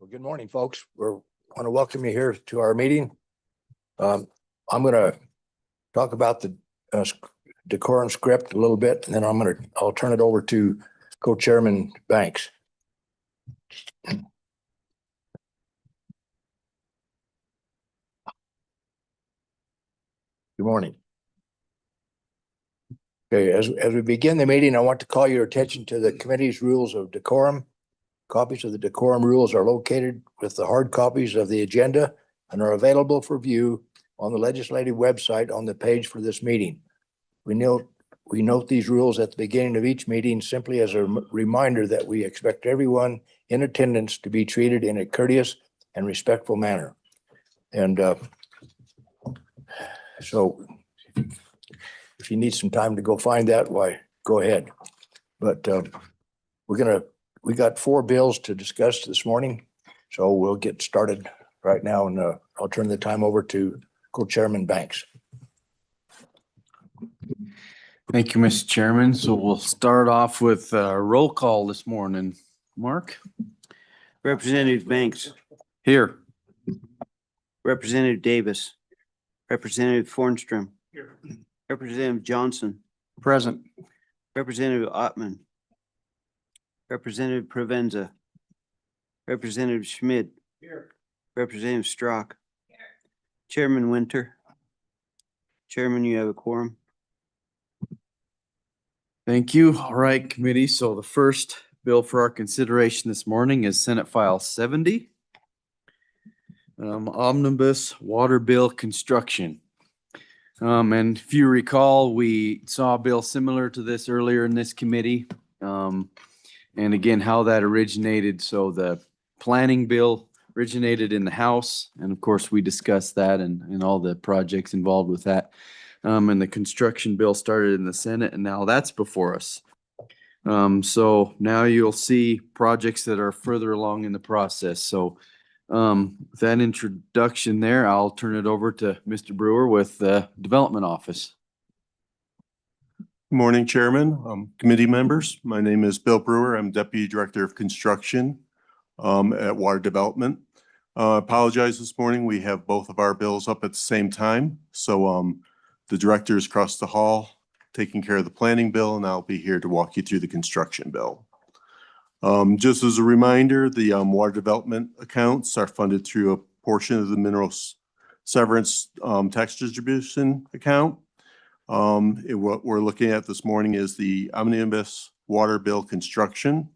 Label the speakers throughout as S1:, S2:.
S1: Well, good morning, folks. We want to welcome you here to our meeting. I'm going to talk about the decorum script a little bit, and then I'll turn it over to Co-Chairman Banks. Good morning. Okay, as we begin the meeting, I want to call your attention to the committee's rules of decorum. Copies of the decorum rules are located with the hard copies of the agenda and are available for view on the legislative website on the page for this meeting. We note these rules at the beginning of each meeting simply as a reminder that we expect everyone in attendance to be treated in a courteous and respectful manner. And so if you need some time to go find that, why, go ahead. But we got 4 bills to discuss this morning, so we'll get started right now, and I'll turn the time over to Co-Chairman Banks.
S2: Thank you, Mr. Chairman. So we'll start off with roll call this morning. Mark?
S3: Representative Banks,
S2: Here.
S3: Representative Davis, Representative Fornstrom. Here. Representative Johnson,
S2: Present.
S3: Representative Ottman, Representative Provenza, Representative Schmidt. Here. Representative Strock. Here. Chairman Winter. Chairman, you have a quorum.
S2: Thank you. All right, committee. So the first bill for our consideration this morning is Senate File 70. Omnibus Water Bill Construction. And if you recall, we saw a bill similar to this earlier in this committee. And again, how that originated. So the planning bill originated in the House. And of course, we discussed that and all the projects involved with that. And the construction bill started in the Senate, and now that's before us. So now you'll see projects that are further along in the process. So with that introduction there, I'll turn it over to Mr. Brewer with the Development Office.
S4: Good morning, Chairman, committee members. My name is Bill Brewer. I'm Deputy Director of Construction at Water Development. Apologize this morning. We have both of our bills up at the same time. So the directors across the hall taking care of the planning bill, and I'll be here to walk you through the construction bill. Just as a reminder, the water development accounts are funded through a portion of the mineral severance tax distribution account. What we're looking at this morning is the Omnibus Water Bill Construction.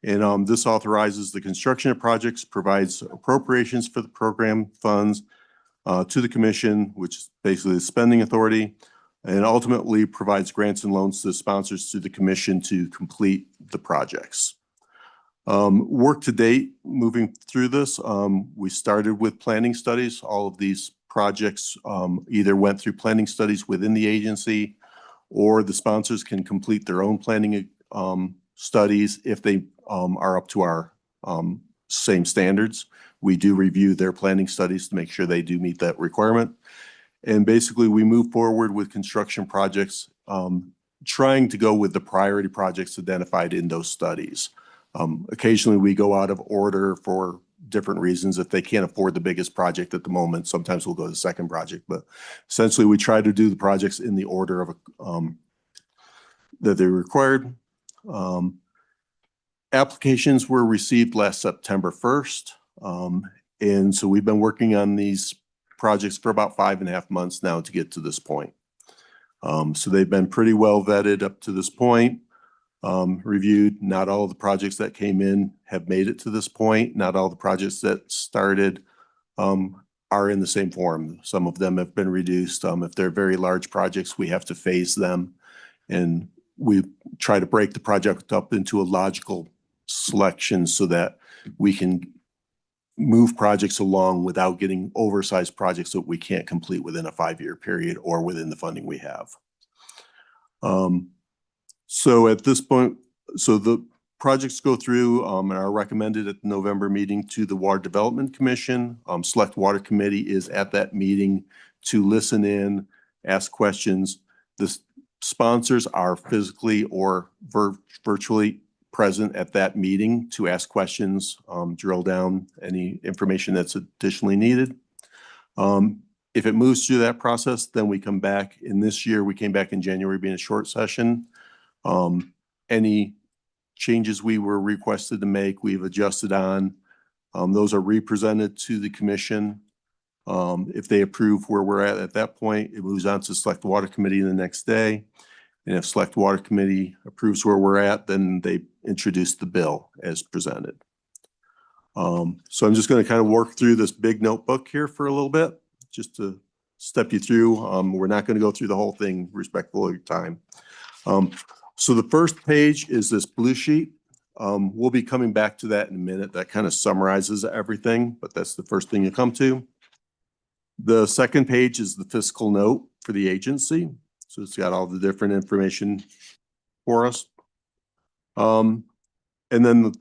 S4: And this authorizes the construction of projects, provides appropriations for the program funds to the commission, which is basically the spending authority, and ultimately provides grants and loans to the sponsors to the commission to complete the projects. Work to date, moving through this, we started with planning studies. All of these projects either went through planning studies within the agency, or the sponsors can complete their own planning studies if they are up to our same standards. We do review their planning studies to make sure they do meet that requirement. And basically, we move forward with construction projects, trying to go with the priority projects identified in those studies. Occasionally, we go out of order for different reasons. If they can't afford the biggest project at the moment, sometimes we'll go to the second project. But essentially, we try to do the projects in the order of that they're required. Applications were received last September 1st. And so we've been working on these projects for about 5.5 months now to get to this point. So they've been pretty well vetted up to this point, reviewed. Not all of the projects that came in have made it to this point. Not all the projects that started are in the same form. Some of them have been reduced. If they're very large projects, we have to phase them. And we try to break the project up into a logical selection so that we can move projects along without getting oversized projects that we can't complete within a 5-year period or within the funding we have. So at this point, so the projects go through and are recommended at the November meeting to the Water Development Commission. Select Water Committee is at that meeting to listen in, ask questions. The sponsors are physically or virtually present at that meeting to ask questions, drill down any information that's additionally needed. If it moves through that process, then we come back. In this year, we came back in January being a short session. Any changes we were requested to make, we've adjusted on. Those are represented to the commission. If they approve where we're at that point, it moves on to Select Water Committee the next day. And if Select Water Committee approves where we're at, then they introduce the bill as presented. So I'm just going to kind of work through this big notebook here for a little bit, just to step you through. We're not going to go through the whole thing, respectful of your time. So the first page is this blue sheet. We'll be coming back to that in a minute. That kind of summarizes everything, but that's the first thing you come to. The second page is the fiscal note for the agency. So it's got all the different information for us. And then the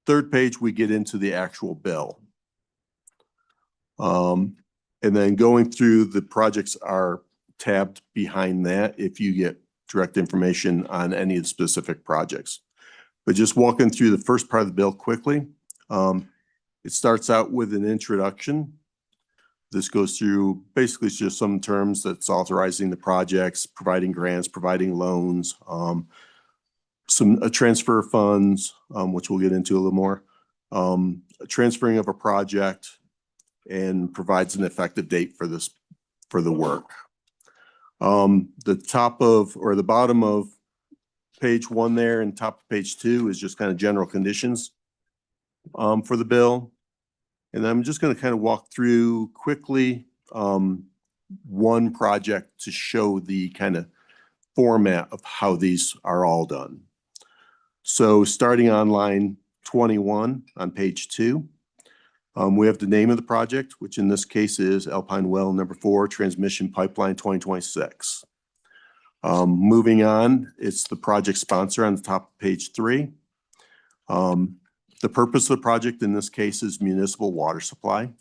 S4: third page, we get into the actual bill. And then going through the projects are tabbed behind that if you get direct information on any of the specific projects. But just walking through the first part of the bill quickly, it starts out with an introduction. This goes through basically just some terms that's authorizing the projects, providing grants, providing loans, a transfer of funds, which we'll get into a little more, a transferring of a project, and provides an effective date for the work. The top of, or the bottom of page 1 there and top of page 2 is just kind of general conditions for the bill. And I'm just going to kind of walk through quickly one project to show the kind of format of how these are all done. So starting on line 21 on page 2, we have the name of the project, which in this case is Alpine Well Number 4 Transmission Pipeline 2026. Moving on, it's the project sponsor on the top of page 3. The purpose of the project in this case is municipal water supply.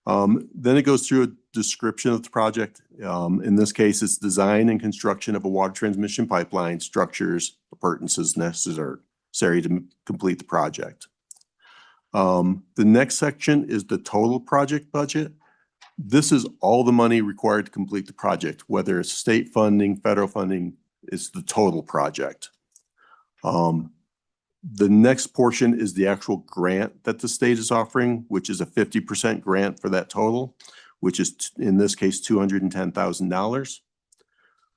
S4: Then it goes through a description of the project. In this case, it's design and construction of a water transmission pipeline, structures, appurtenances necessary to complete the project. The next section is the total project budget. This is all the money required to complete the project, whether it's state funding, federal funding, it's the total project. The next portion is the actual grant that the state is offering, which is a 50% grant for that total, which is in this case $210,000.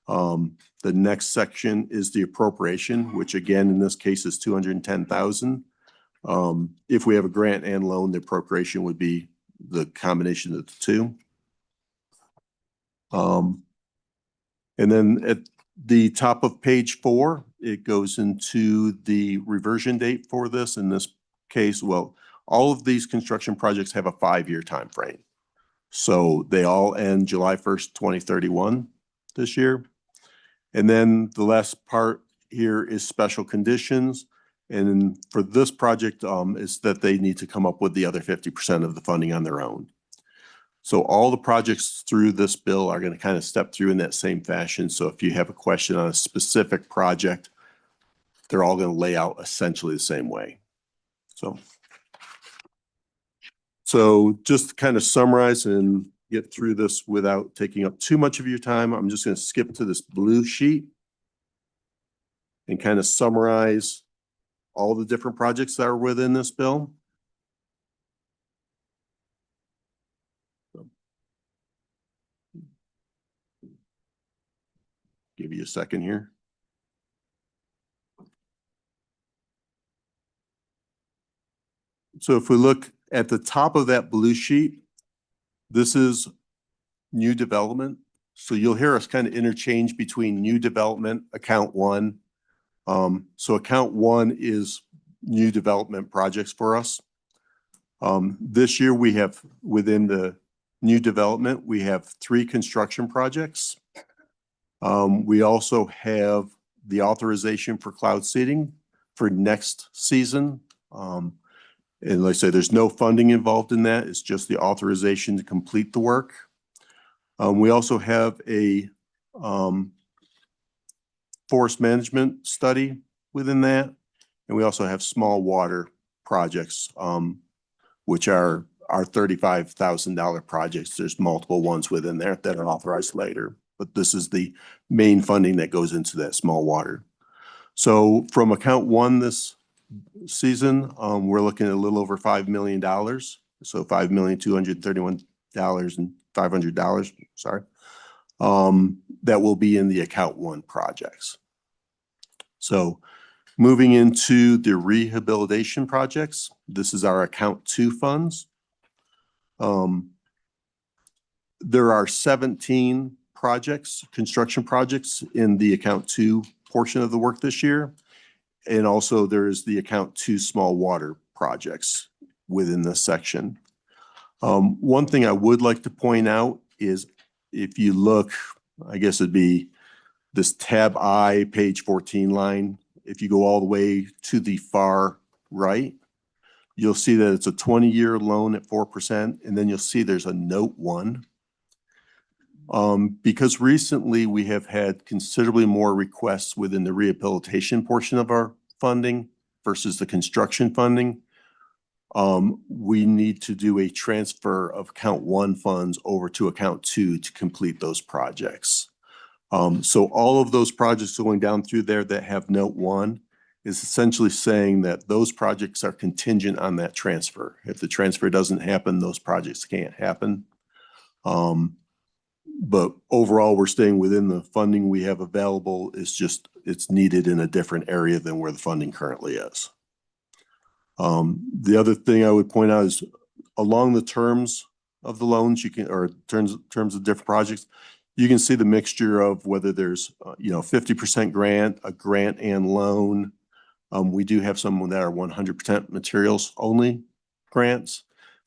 S4: The next section is the appropriation, which again in this case is $210,000. If we have a grant and loan, the appropriation would be the combination of the two. And then at the top of page 4, it goes into the reversion date for this. In this case, well, all of these construction projects have a 5-year time frame. So they all end July 1st, 2031 this year. And then the last part here is special conditions. And for this project is that they need to come up with the other 50% of the funding on their own. So all the projects through this bill are going to kind of step through in that same fashion. So if you have a question on a specific project, they're all going to lay out essentially the same way. So just to kind of summarize and get through this without taking up too much of your time, I'm just going to skip to this blue sheet and kind of summarize all the different projects that are within this bill. Give you a second here. So if we look at the top of that blue sheet, this is new development. So you'll hear us kind of interchange between new development, account 1. So account 1 is new development projects for us. This year we have within the new development, we have 3 construction projects. We also have the authorization for cloud seeding for next season. And like I say, there's no funding involved in that. It's just the authorization to complete the work. We also have a forest management study within that. And we also have small water projects, which are $35,000 projects. There's multiple ones within there that are authorized later, but this is the main funding that goes into that small water. So from account one this season, we're looking at a little over $5 million. So $5,231,500, sorry. That will be in the account one projects. So moving into the rehabilitation projects, this is our account two funds. There are 17 projects, construction projects in the account two portion of the work this year. And also there is the account two small water projects within this section. One thing I would like to point out is if you look, I guess it'd be this tab I, page 14 line. If you go all the way to the far right, you'll see that it's a 20-year loan at 4%. And then you'll see there's a note 1. Because recently we have had considerably more requests within the rehabilitation portion of our funding versus the construction funding. We need to do a transfer of account 1 funds over to account 2 to complete those projects. So all of those projects going down through there that have note 1 is essentially saying that those projects are contingent on that transfer. If the transfer doesn't happen, those projects can't happen. But overall, we're staying within the funding we have available. It's just, it's needed in a different area than where the funding currently is. The other thing I would point out is along the terms of the loans, you can, or terms of different projects, you can see the mixture of whether there's, 50% grant, a grant and loan. We do have some that are 100% materials only grants.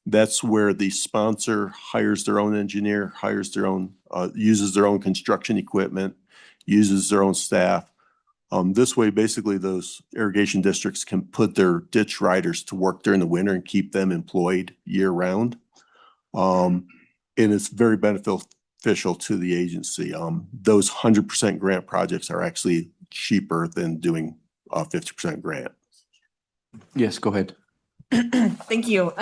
S4: That's where the sponsor hires their own engineer, hires their own, uses their own construction equipment, uses their own staff. This way, basically, those irrigation districts can put their ditch riders to work during the winter and keep them employed year round. And it's very beneficial to the agency. Those 100% grant projects are actually cheaper than doing a 50% grant.
S2: Yes, go ahead.
S5: Thank you.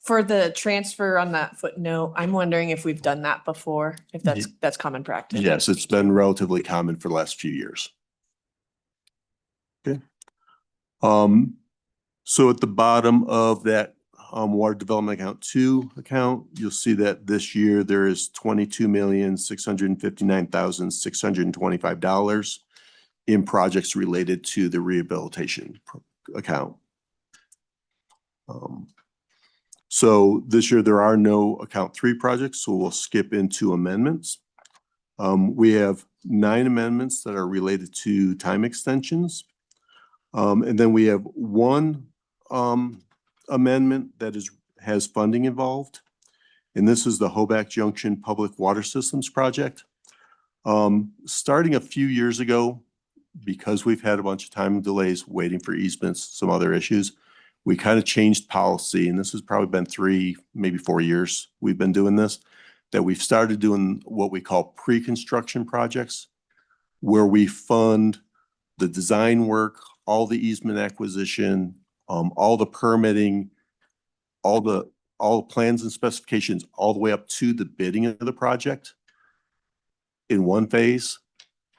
S5: For the transfer on that footnote, I'm wondering if we've done that before, if that's common practice.
S4: Yes, it's been relatively common for the last few years. Okay. So at the bottom of that water development account 2 account, you'll see that this year there is $22,659,625 in projects related to the rehabilitation account. So this year there are no account 3 projects, so we'll skip into amendments. We have 9 amendments that are related to time extensions. And then we have 1 amendment that has funding involved. And this is the Hoback Junction Public Water Systems Project. Starting a few years ago, because we've had a bunch of time delays waiting for easements, some other issues, we kind of changed policy, and this has probably been 3, maybe 4 years we've been doing this, that we've started doing what we call pre-construction projects, where we fund the design work, all the easement acquisition, all the permitting, all the plans and specifications, all the way up to the bidding of the project in one phase.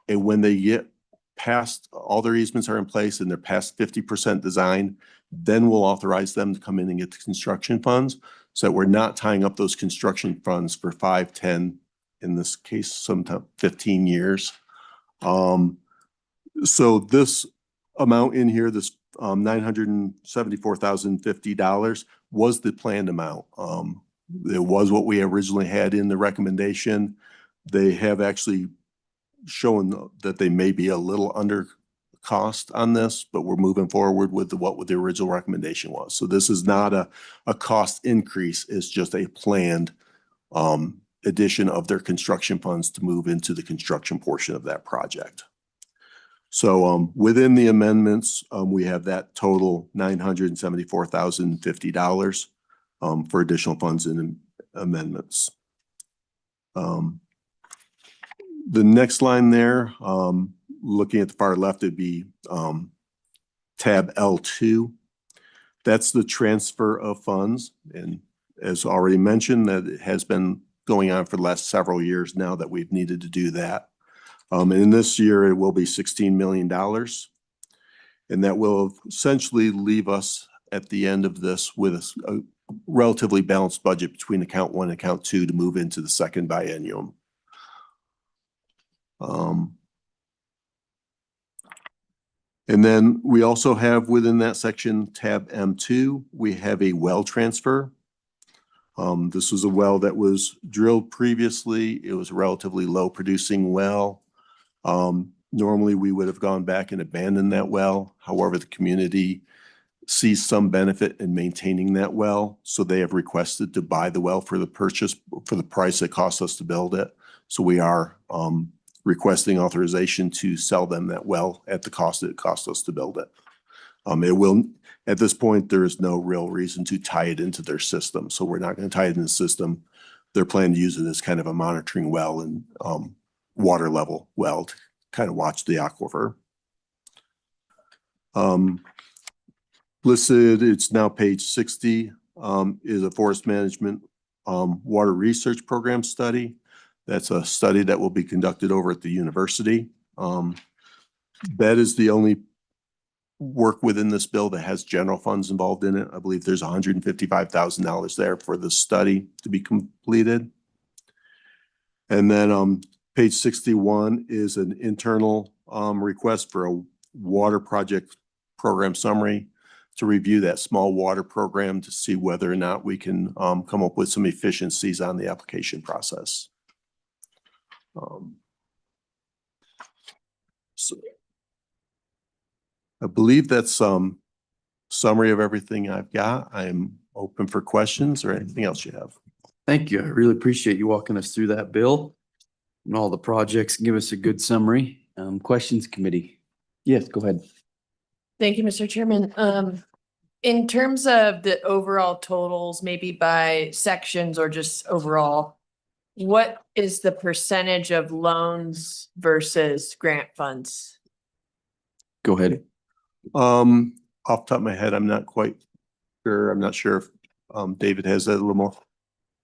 S4: And when they get past, all their easements are in place and they're past 50% design, then we'll authorize them to come in and get the construction funds, so that we're not tying up those construction funds for 5, 10, in this case, sometimes 15 years. So this amount in here, this $974,050 was the planned amount. It was what we originally had in the recommendation. They have actually shown that they may be a little under cost on this, but we're moving forward with what the original recommendation was. So this is not a cost increase, it's just a planned addition of their construction funds to move into the construction portion of that project. So within the amendments, we have that total $974,050 for additional funds in amendments. The next line there, looking at the far left, it'd be tab L2. That's the transfer of funds. And as already mentioned, that it has been going on for the last several years now that we've needed to do that. And in this year, it will be $16 million. And that will essentially leave us at the end of this with a relatively balanced budget between account 1 and account 2 to move into the second biennium. And then we also have within that section, tab M2, we have a well transfer. This was a well that was drilled previously. It was a relatively low producing well. Normally, we would have gone back and abandoned that well. However, the community sees some benefit in maintaining that well. So they have requested to buy the well for the price it cost us to build it. So we are requesting authorization to sell them that well at the cost it cost us to build it. At this point, there is no real reason to tie it into their system. So we're not going to tie it in the system. They're planning to use it as kind of a monitoring well and water level well to kind of watch the aquifer. Listed, it's now page 60, is a forest management water research program study. That's a study that will be conducted over at the university. That is the only work within this bill that has general funds involved in it. I believe there's $155,000 there for the study to be completed. And then page 61 is an internal request for a water project program summary to review that small water program to see whether or not we can come up with some efficiencies on the application process. So I believe that's some summary of everything I've got. I'm open for questions or anything else you have.
S2: Thank you. I really appreciate you walking us through that, Bill, and all the projects. Give us a good summary. Questions committee. Yes, go ahead.
S5: Thank you, Mr. Chairman. In terms of the overall totals, maybe by sections or just overall, what is the percentage of loans versus grant funds?
S2: Go ahead.
S4: Off the top of my head, I'm not quite sure. I'm not sure if David has that a little more.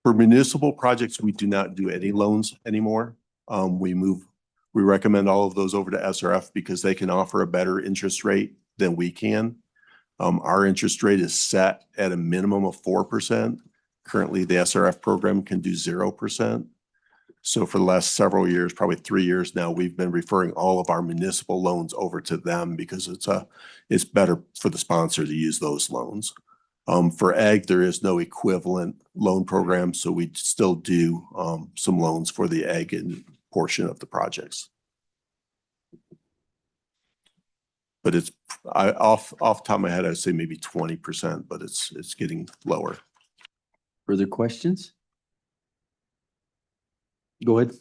S4: For municipal projects, we do not do any loans anymore. We recommend all of those over to SRF because they can offer a better interest rate than we can. Our interest rate is set at a minimum of 4%. Currently, the SRF program can do 0%. So for the last several years, probably 3 years now, we've been referring all of our municipal loans over to them because it's better for the sponsor to use those loans. For ag, there is no equivalent loan program, so we still do some loans for the ag and portion of the projects. But it's off the top of my head, I'd say maybe 20%, but it's getting lower.
S2: Further questions? Go ahead.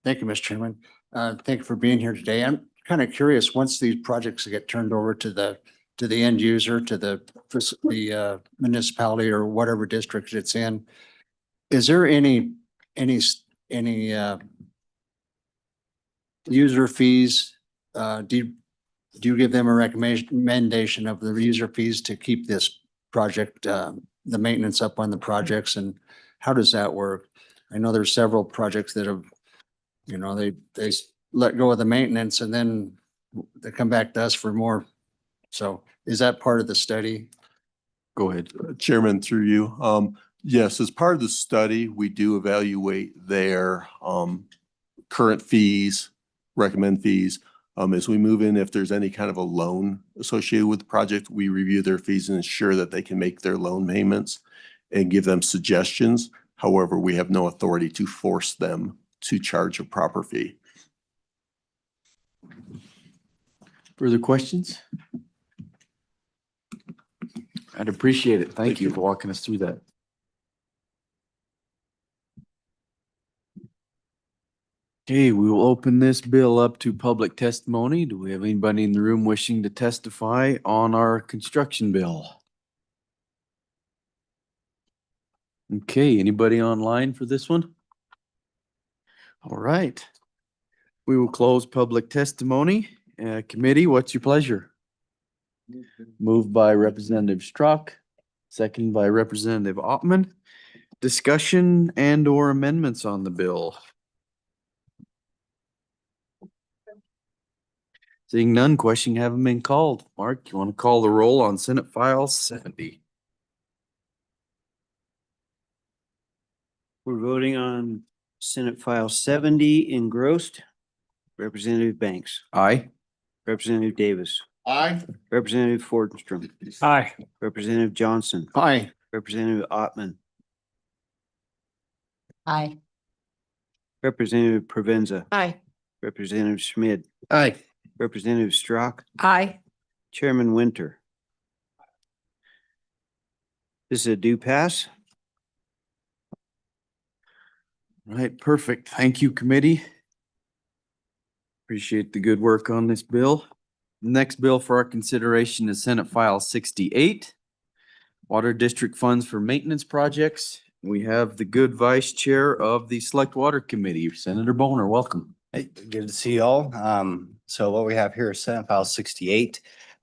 S6: Thank you, Mr. Chairman. Thank you for being here today. I'm kind of curious, once these projects get turned over to the end user, to the municipality or whatever district it's in, is there any user fees? Do you give them a recommendation of the user fees to keep this project, the maintenance up on the projects, and how does that work? I know there's several projects that have, they let go of the maintenance and then they come back to us for more. So is that part of the study?
S2: Go ahead.
S4: Chairman, through you. Yes, as part of the study, we do evaluate their current fees, recommend fees. As we move in, if there's any kind of a loan associated with the project, we review their fees and ensure that they can make their loan payments and give them suggestions. However, we have no authority to force them to charge a proper fee.
S2: Further questions? I'd appreciate it. Thank you for walking us through that. Okay, we will open this bill up to public testimony. Do we have anybody in the room wishing to testify on our construction bill? Okay, anybody online for this one? All right. We will close public testimony Committee, what's your pleasure? Moved by Representative Strack, second by Representative Ottman. Discussion and or amendments on the bill? Seeing none, question haven't been called. Mark, you want to call the roll on Senate File 70?
S3: We're voting on Senate File 70 engrossed. Representative Banks,
S2: Aye.
S3: Representative Davis,
S6: Aye.
S3: Representative Fordstrom,
S7: Aye.
S3: Representative Johnson,
S6: Aye.
S3: Representative Ottman,
S5: Aye.
S3: Representative Provenza,
S5: Aye.
S3: Representative Schmid,
S6: Aye.
S3: Representative Strack,
S5: Aye.
S3: Chairman Winter. This is a due pass.
S2: Right, perfect. Thank you, committee. Appreciate the good work on this bill. Next bill for our consideration is Senate File 68. Water District Funds for Maintenance Projects. We have the good Vice Chair of the Select Water Committee, Senator Boner. Welcome.
S8: Hey, good to see you all. So what we have here is Senate File 68.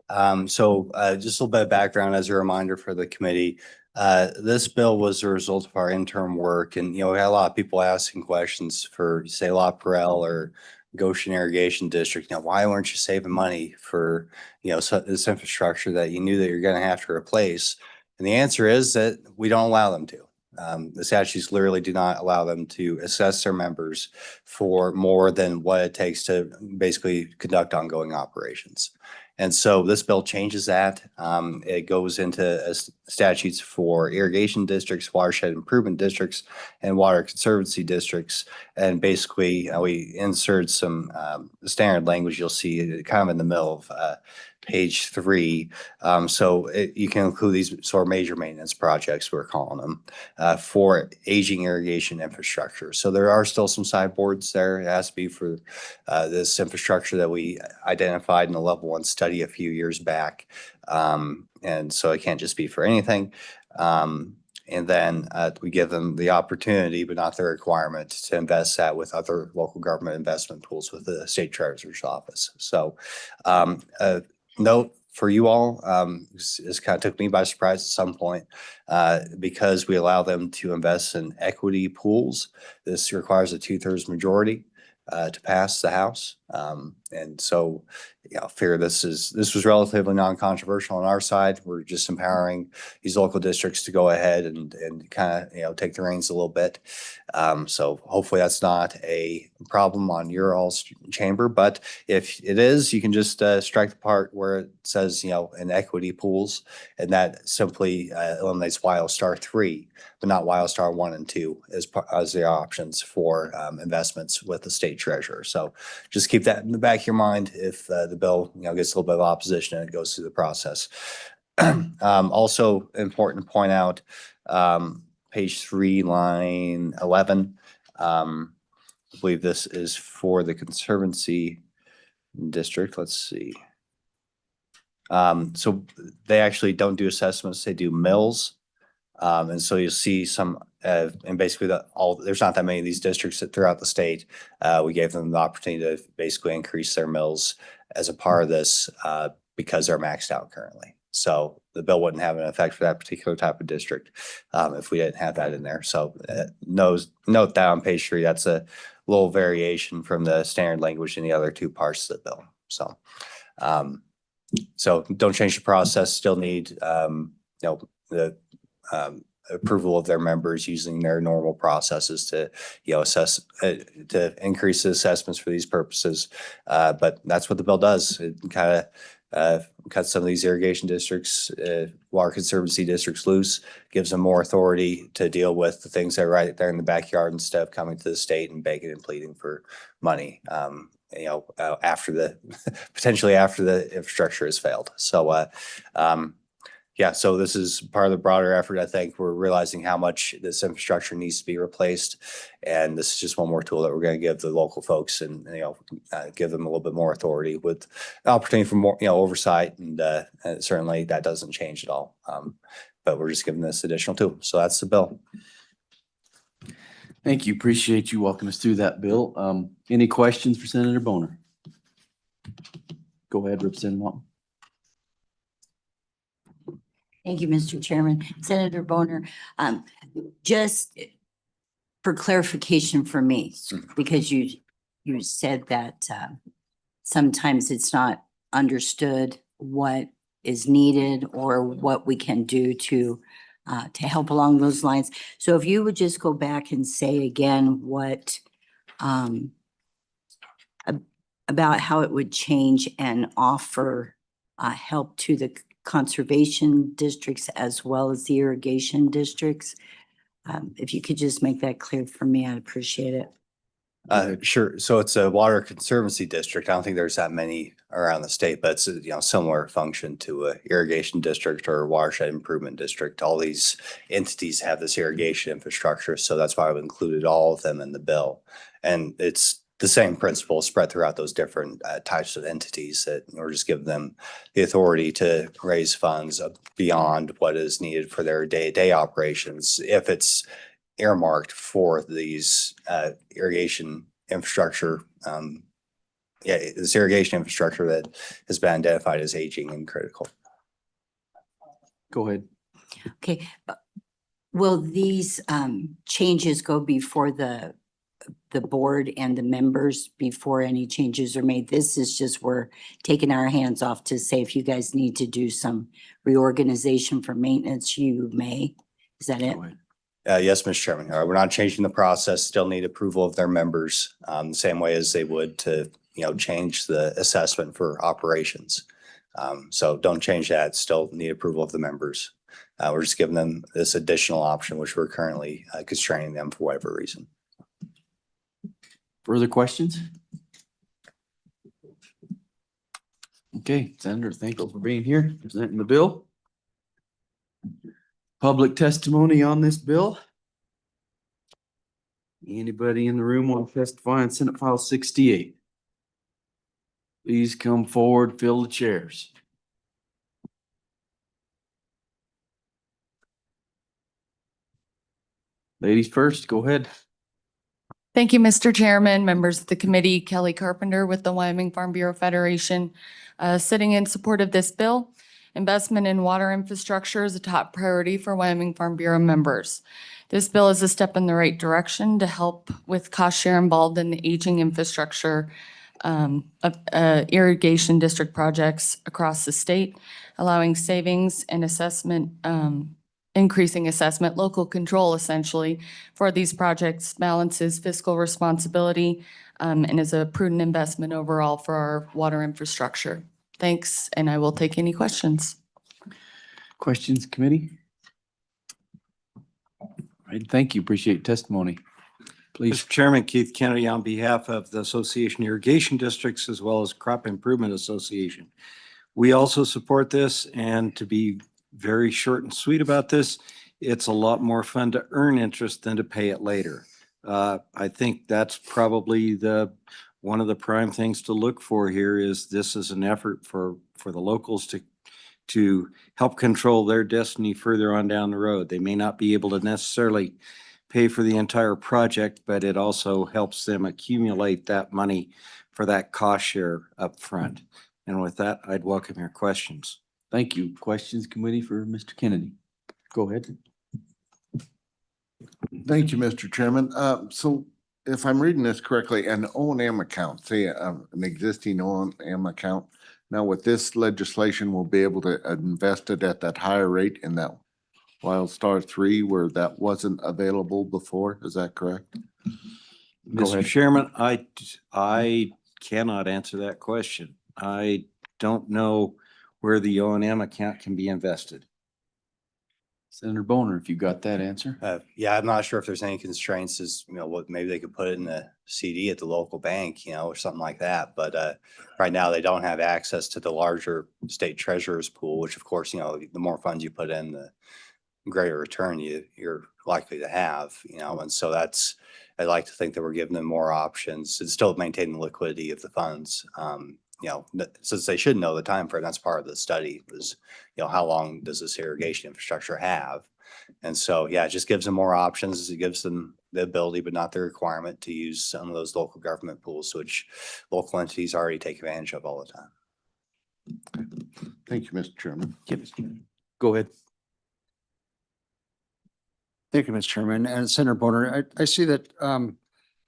S8: Just a little bit of background as a reminder for the committee. This bill was a result of our interim work, and we had a lot of people asking questions for, say, La Perelle or Goshen Irrigation District. Why weren't you saving money for, this infrastructure that you knew that you're going to have to replace? And the answer is that we don't allow them to. The statutes literally do not allow them to assess their members for more than what it takes to basically conduct ongoing operations. And so this bill changes that. It goes into statutes for irrigation districts, watershed improvement districts, and water conservancy districts. And basically, we insert some standard language you'll see kind of in the middle of page 3. You can include these sort of major maintenance projects, we're calling them, for aging irrigation infrastructure. So there are still some sideboards there. It has to be for this infrastructure that we identified in the level 1 study a few years back. And so it can't just be for anything. And then we give them the opportunity, but not the requirement, to invest that with other local government investment pools with the state treasurer's office. So note for you all, this kind of took me by surprise at some point, because we allow them to invest in equity pools. This requires a 2/3 majority to pass the House. And so, I figure this was relatively non-controversial on our side. We're just empowering these local districts to go ahead and kind of, take the reins a little bit. So hopefully that's not a problem on your all's chamber, but if it is, you can just strike the part where it says, in equity pools, and that simply eliminates WildStar 3, but not WildStar 1 and 2 as the options for investments with the state treasurer. So just keep that in the back of your mind if the bill, gets a little bit of opposition and it goes through the process. Also important to point out, page 3, line 11. I believe this is for the Conservancy District. Let's see. So they actually don't do assessments, they do mills. And so you'll see some, and basically there's not that many of these districts throughout the state. We gave them the opportunity to basically increase their mills as a part of this because they're maxed out currently. So the bill wouldn't have an effect for that particular type of district if we didn't have that in there. So note that on page 3, that's a little variation from the standard language in the other 2 parts of the bill. So don't change the process, still need the approval of their members using their normal processes to assess to increase the assessments for these purposes. But that's what the bill does. It kind of cuts some of these irrigation districts, water conservancy districts loose, gives them more authority to deal with the things that are right there in the backyard instead of coming to the state and begging and pleading for money. Potentially after the infrastructure has failed. So so this is part of the broader effort. I think we're realizing how much this infrastructure needs to be replaced. And this is just one more tool that we're going to give the local folks and, give them a little bit more authority with the opportunity for more, oversight. And certainly that doesn't change at all. But we're just giving this additional tool. So that's the bill.
S2: Thank you. Appreciate you walking us through that bill. Any questions for Senator Boner? Go ahead, Representative Martin.
S7: Thank you, Mr. Chairman. Senator Boner, just for clarification for me, because you said that sometimes it's not understood what is needed or what we can do to help along those lines. So if you would just go back and say again what about how it would change and offer help to the conservation districts as well as the irrigation districts. If you could just make that clear for me, I'd appreciate it.
S8: Sure. So it's a water conservancy district. I don't think there's that many around the state, but it's a, similar function to a irrigation district or a watershed improvement district. All these entities have this irrigation infrastructure, so that's why I've included all of them in the bill. And it's the same principle spread throughout those different types of entities that we're just giving them the authority to raise funds beyond what is needed for their day-to-day operations. If it's earmarked for these irrigation infrastructure, this irrigation infrastructure that has been identified as aging and critical.
S2: Go ahead.
S7: Okay. Will these changes go before the board and the members before any changes are made? This is just, we're taking our hands off to say, if you guys need to do some reorganization for maintenance, you may. Is that it?
S2: Go ahead.
S8: Yes, Mr. Chairman. We're not changing the process. Still need approval of their members, the same way as they would to, change the assessment for operations. So don't change that. Still need approval of the members. We're just giving them this additional option, which we're currently constraining them for whatever reason.
S2: Further questions? Okay, Senator, thank you for being here, presenting the bill. Public testimony on this bill? Anybody in the room want to testify on Senate File 68? Please come forward, fill the chairs. Ladies first, go ahead.
S9: Thank you, Mr. Chairman, members of the committee. Kelly Carpenter with the Wyoming Farm Bureau Federation, sitting in support of this bill. Investment in water infrastructure is a top priority for Wyoming Farm Bureau members. This bill is a step in the right direction to help with cost share involved in the aging infrastructure of irrigation district projects across the state, allowing savings and assessment, increasing assessment, local control essentially for these projects, balances fiscal responsibility, and is a prudent investment overall for our water infrastructure. Thanks, and I will take any questions.
S2: Questions, committee? All right, thank you. Appreciate testimony. Please.
S10: Mr. Chairman, Keith Kennedy on behalf of the Association Irrigation Districts as well as Crop Improvement Association. We also support this, and to be very short and sweet about this, it's a lot more fun to earn interest than to pay it later. I think that's probably one of the prime things to look for here is this is an effort for the locals to help control their destiny further on down the road. They may not be able to necessarily pay for the entire project, but it also helps them accumulate that money for that cost share up front. And with that, I'd welcome your questions.
S2: Thank you. Questions, committee, for Mr. Kennedy? Go ahead.
S11: Thank you, Mr. Chairman. So if I'm reading this correctly, an O and M account, say an existing O and M account, now with this legislation, we'll be able to invest it at that higher rate in that Wildstar 3 where that wasn't available before. Is that correct?
S2: Go
S10: Mr.
S2: ahead.
S10: Chairman, I cannot answer that question. I don't know where the O and M account can be invested.
S2: Senator Boner, if you got that answer.
S8: Yeah, I'm not sure if there's any constraints as, what maybe they could put it in a CD at the local bank, or something like that. But right now they don't have access to the larger state treasurer's pool, which of course, the more funds you put in, the greater return you're likely to have, and so I'd like to think that we're giving them more options and still maintaining the liquidity of the funds. Since they should know the time frame, that's part of the study was, how long does this irrigation infrastructure have? And so, yeah, it just gives them more options. It gives them the ability, but not the requirement to use some of those local government pools, which local entities already take advantage of all the time.
S11: Thank you, Mr. Chairman.
S2: Go ahead.
S6: Thank you, Mr. Chairman. And Senator Bonner, I see that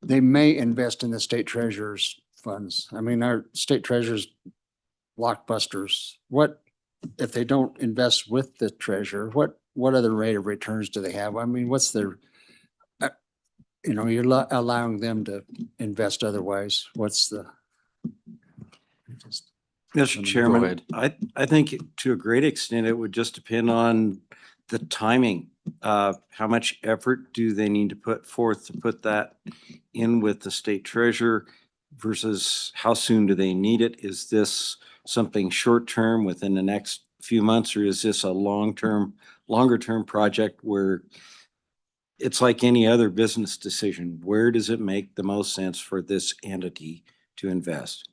S6: they may invest in the state treasurer's funds. I mean, our state treasurer's blockbusters. What, if they don't invest with the treasurer, what other rate of returns do they have? I mean, what's their, you're allowing them to invest otherwise. What's the?
S10: Mr.
S2: Go
S10: Chairman,
S2: ahead.
S10: I think to a great extent, it would just depend on the timing. How much effort do they need to put forth to put that in with the state treasurer versus how soon do they need it? Is this something short-term within the next few months, or is this a longer-term project where it's like any other business decision? Where does it make the most sense for this entity to invest?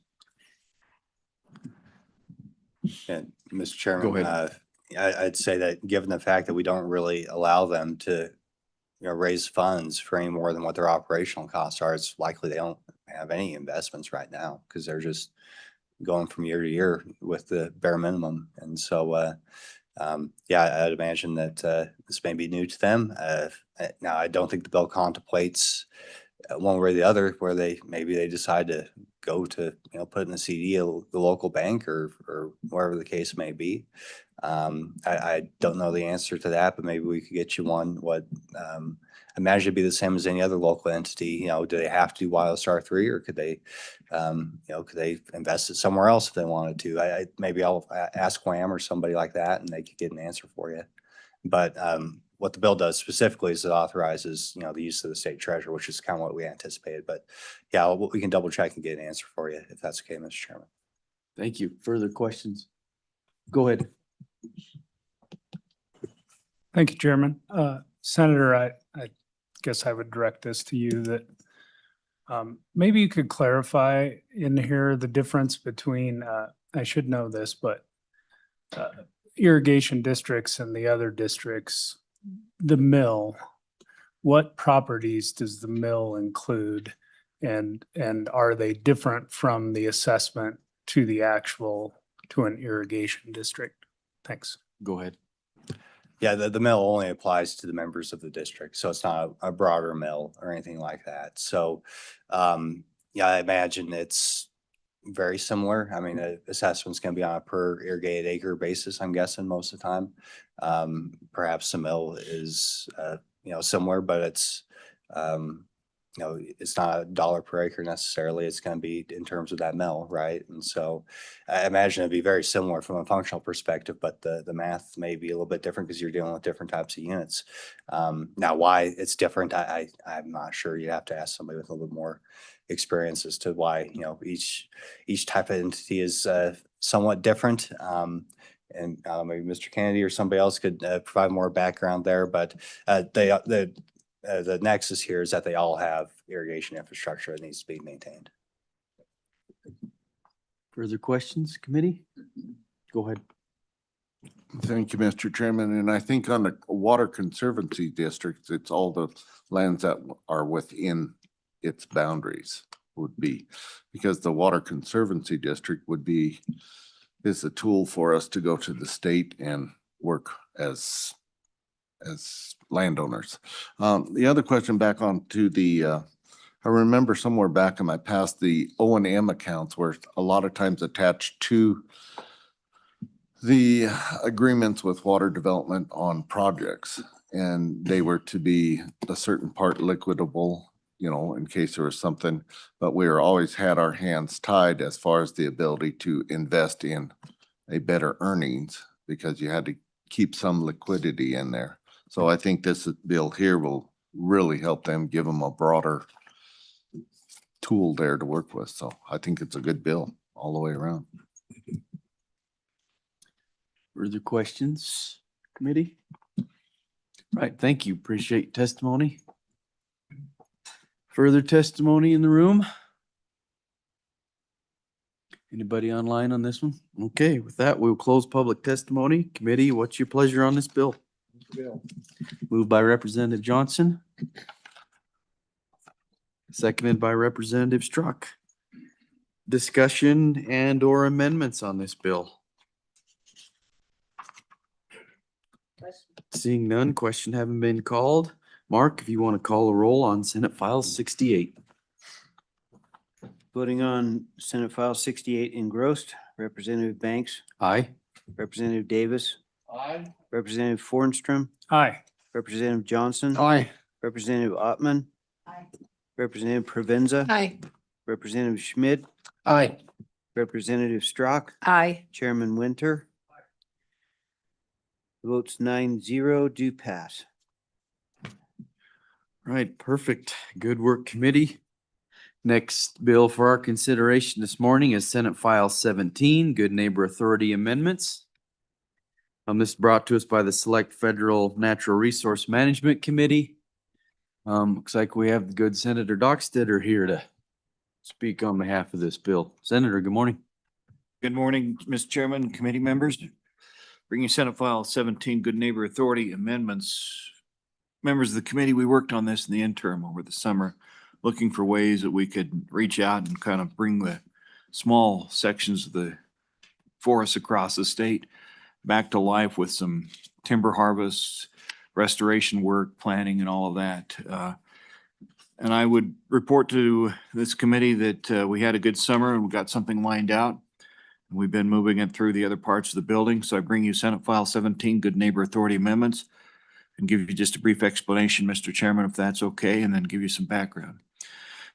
S8: And Mr. Chairman,
S2: ahead.
S8: I'd say that given the fact that we don't really allow them to, raise funds for any more than what their operational costs are, it's likely they don't have any investments right now because they're just going from year to year with the bare minimum. And so, yeah, I'd imagine that this may be new to them. Now, I don't think the bill contemplates one way or the other where maybe they decide to go to, put in a CD at the local bank or wherever the case may be. I don't know the answer to that, but maybe we could get you one. I imagine it'd be the same as any other local entity. Do they have to do WildStar 3 or could they, could they invest it somewhere else if they wanted to? Maybe I'll ask Wham or somebody like that and they could get an answer for you. But what the bill does specifically is it authorizes, the use of the state treasurer, which is kind of what we anticipated. But yeah, we can double check and get an answer for you if that's okay, Mr. Chairman.
S2: Thank you. Further questions? Go ahead.
S12: Thank you, Chairman. Senator, I guess I would direct this to you that maybe you could clarify in here the difference between, I should know this, but irrigation districts and the other districts, the mill, what properties does the mill include? And are they different from the assessment to an irrigation district? Thanks.
S2: Go ahead.
S8: Yeah, the mill only applies to the members of the district, so it's not a broader mill or anything like that. So, yeah, I imagine it's very similar. I mean, the assessment's gonna be on a per irrigated acre basis, I'm guessing most of the time. Perhaps the mill is, similar, but it's, it's not $1 per acre necessarily. It's going to be in terms of that mill, right? And so I imagine it'd be very similar from a functional perspective, but the math may be a little bit different because you're dealing with different types of units. Now, why it's different, I'm not sure. You have to ask somebody with a little bit more experience as to why, each type of entity is somewhat different. And maybe Mr. Kennedy or somebody else could provide more background there, but the nexus here is that they all have irrigation infrastructure that needs to be maintained.
S2: Further questions, committee? Go ahead.
S11: Thank you, Mr. Chairman. And I think on the Water Conservancy districts, it's all the lands that are within its boundaries would be, because the Water Conservancy district is a tool for us to go to the state and work as landowners. The other question back on to I remember somewhere back in my past, the O&M accounts were a lot of times attached to the agreements with water development on projects. And they were to be a certain part liquidable, in case there was something, but we always had our hands tied as far as the ability to invest in a better earnings because you had to keep some liquidity in there. So I think this bill here will really help them, give them a broader tool there to work with. So I think it's a good bill all the way around.
S2: Further questions, committee? Right, thank you. Appreciate testimony. Further testimony in the room? Anybody online on this one? Okay, with that, we'll close public testimony. Committee, what's your pleasure on this bill? Moved by Representative Johnson. Seconded by Representative Struck. Discussion and or amendments on this bill? Seeing none, question haven't been called. Mark, if you want to call a roll on Senate File 68.
S3: Voting on Senate File 68 engrossed, Representative Banks,
S2: Aye.
S3: Representative Davis. Aye. Representative Fornstrom,
S12: Aye.
S3: Representative Johnson.
S6: Aye.
S3: Representative Ottman.
S7: Aye.
S3: Representative Provenza.
S5: Aye.
S3: Representative Schmid,
S1: Aye.
S3: Representative Strock,
S5: Aye.
S3: Chairman Winter. Votes 9-0 do pass.
S2: Right, perfect. Good work, committee. Next bill for our consideration this morning is Senate File 17, Good Neighbor Authority Amendments. This is brought to us by the Select Federal Natural Resource Management Committee. Looks like we have the good Senator Dockstetter here to speak on behalf of this bill. Senator, good morning.
S13: Good morning, Mr. Chairman, committee members. Bringing Senate File 17, Good Neighbor Authority Amendments. Members of the committee, we worked on this in the interim over the summer, looking for ways that we could reach out and kind of bring the small sections of the forests across the state back to life with some timber harvests, restoration work, planning, and all of that. And I would report to this committee that we had a good summer and we got something lined out. We've been moving it through the other parts of the building. So I bring you Senate File 17, Good Neighbor Authority Amendments, and give you just a brief explanation, Mr. Chairman, if that's okay, and then give you some background.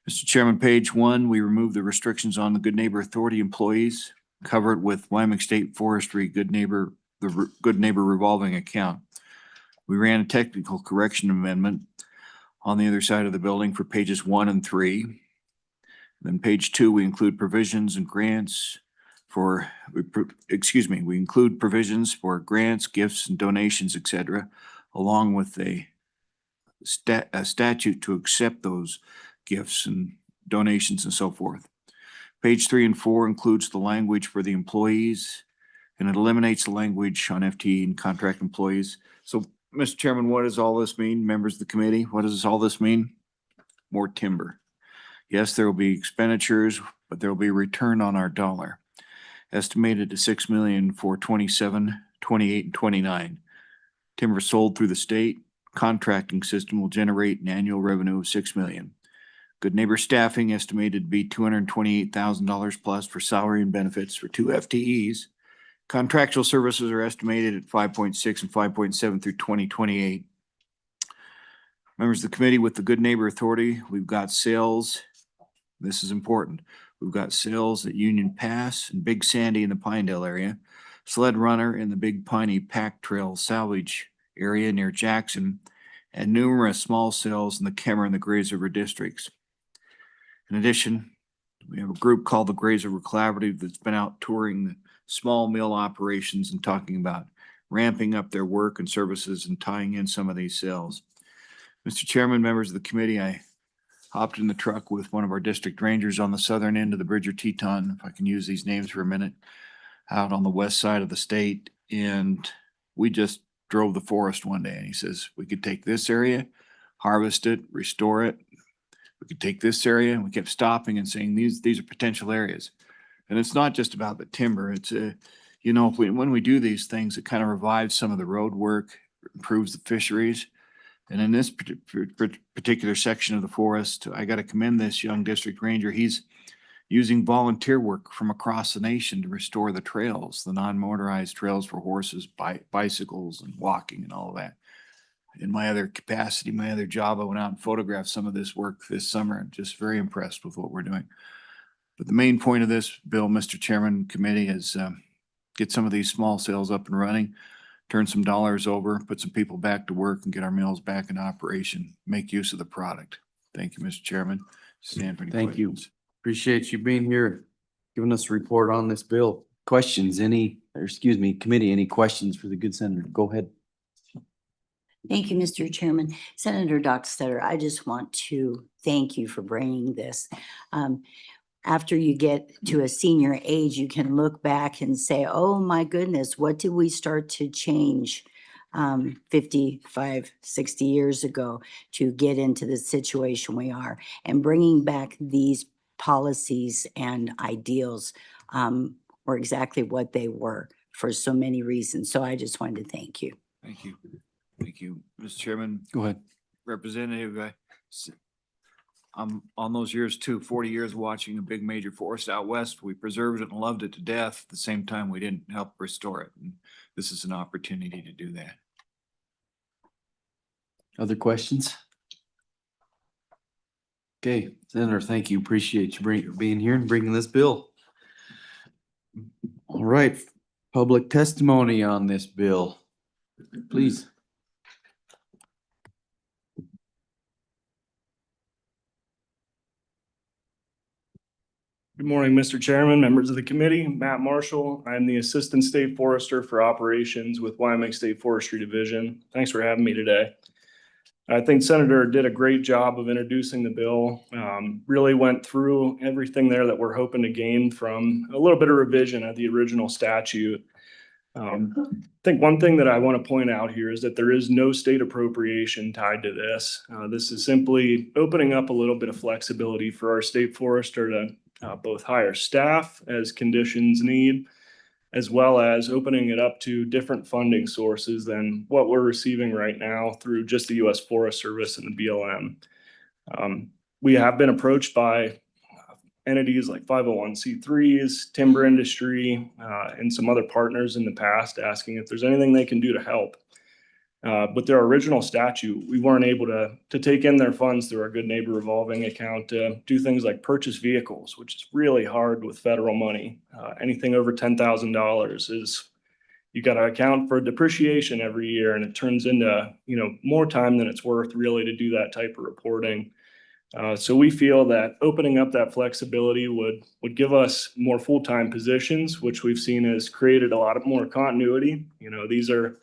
S13: Mr. Chairman, page 1, we removed the restrictions on the Good Neighbor Authority employees, cover it with Wyoming State Forestry Good Neighbor revolving account. We ran a technical correction amendment on the other side of the building for pages 1 and 3. Then page 2, we include provisions and grants for, we include provisions for grants, gifts, and donations, etc., along with a statute to accept those gifts and donations and so forth. Page 3 and 4 includes the language for the employees, and it eliminates the language on FTE and contract employees. So, Mr. Chairman, what does all this mean? Members of the committee, what does all this mean? More timber. Yes, there will be expenditures, but there will be a return on our dollar. Estimated to $6 million for 27, 28, and 29. Timber sold through the state contracting system will generate an annual revenue of $6 million. Good Neighbor staffing estimated to be $228,000 plus for salary and benefits for 2 FTEs. Contractual services are estimated at 5.6 and 5.7 through 2028. Members of the committee, with the Good Neighbor Authority, we've got sales. This is important. We've got sales at Union Pass and Big Sandy in the Pinedale area, Sled Runner in the Big Piney Pack Trail Salvage area near Jackson, and numerous small sales in the Kemmer and the Grays River districts. In addition, we have a group called the Grays River Collaborative that's been out touring the small mill operations and talking about ramping up their work and services and tying in some of these sales. Mr. Chairman, members of the committee, I hopped in the truck with one of our district rangers on the southern end of the Bridger Teton, if I can use these names for a minute, out on the west side of the state. And we just drove the forest one day and he says, we could take this area, harvest it, restore it. We could take this area, and we kept stopping and saying, these are potential areas. And it's not just about the timber. It's when we do these things, it kind of revives some of the road work, improves the fisheries. And in this particular section of the forest, I got to commend this young district ranger. He's using volunteer work from across the nation to restore the trails, the non-motorized trails for horses, bicycles, and walking and all of that. In my other capacity, my other job, I went out and photographed some of this work this summer. I'm just very impressed with what we're doing. But the main point of this bill, Mr. Chairman, committee, is get some of these small sales up and running, turn some dollars over, put some people back to work, and get our mills back in operation, make use of the product. Thank you, Mr. Chairman. Stand for any
S2: Thank you.
S13: questions.
S2: Appreciate you being here, giving us a report on this bill. Questions, committee, any questions for the good senator? Go ahead.
S7: Thank you, Mr. Chairman. Senator Dockstetter, I just want to thank you for bringing this. After you get to a senior age, you can look back and say, oh my goodness, what did we start to change 55, 60 years ago to get into the situation we are? And bringing back these policies and ideals were exactly what they were for so many reasons. So I just wanted to thank you.
S13: Thank you. Thank you, Mr. Chairman.
S2: Go ahead.
S13: Representative, I'm on those years too, 40 years watching a big major forest out west. We preserved it and loved it to death. At the same time, we didn't help restore it. And this is an opportunity to do that.
S2: Other questions? Okay, Senator, thank you. Appreciate you being here and bringing this bill. All right, public testimony on this bill, please.
S14: Good morning, Mr. Chairman, members of the committee. Matt Marshall. I'm the Assistant State Forester for Operations with Wyoming State Forestry Division. Thanks for having me today. I think Senator did a great job of introducing the bill. Really went through everything there that we're hoping to gain from a little bit of revision of the original statute. I think one thing that I want to point out here is that there is no state appropriation tied to this. This is simply opening up a little bit of flexibility for our state forester to both hire staff as conditions need, as well as opening it up to different funding sources than what we're receiving right now through just the U.S. Forest Service and the BLM. We have been approached by entities like 501c3s, timber industry, and some other partners in the past asking if there's anything they can do to help. With their original statute, we weren't able to take in their funds through our Good Neighbor revolving account to do things like purchase vehicles, which is really hard with federal money. Anything over $10,000 is, you got to account for depreciation every year, and it turns into, more time than it's worth really to do that type of reporting. So we feel that opening up that flexibility would give us more full-time positions, which we've seen has created a lot of more continuity. These are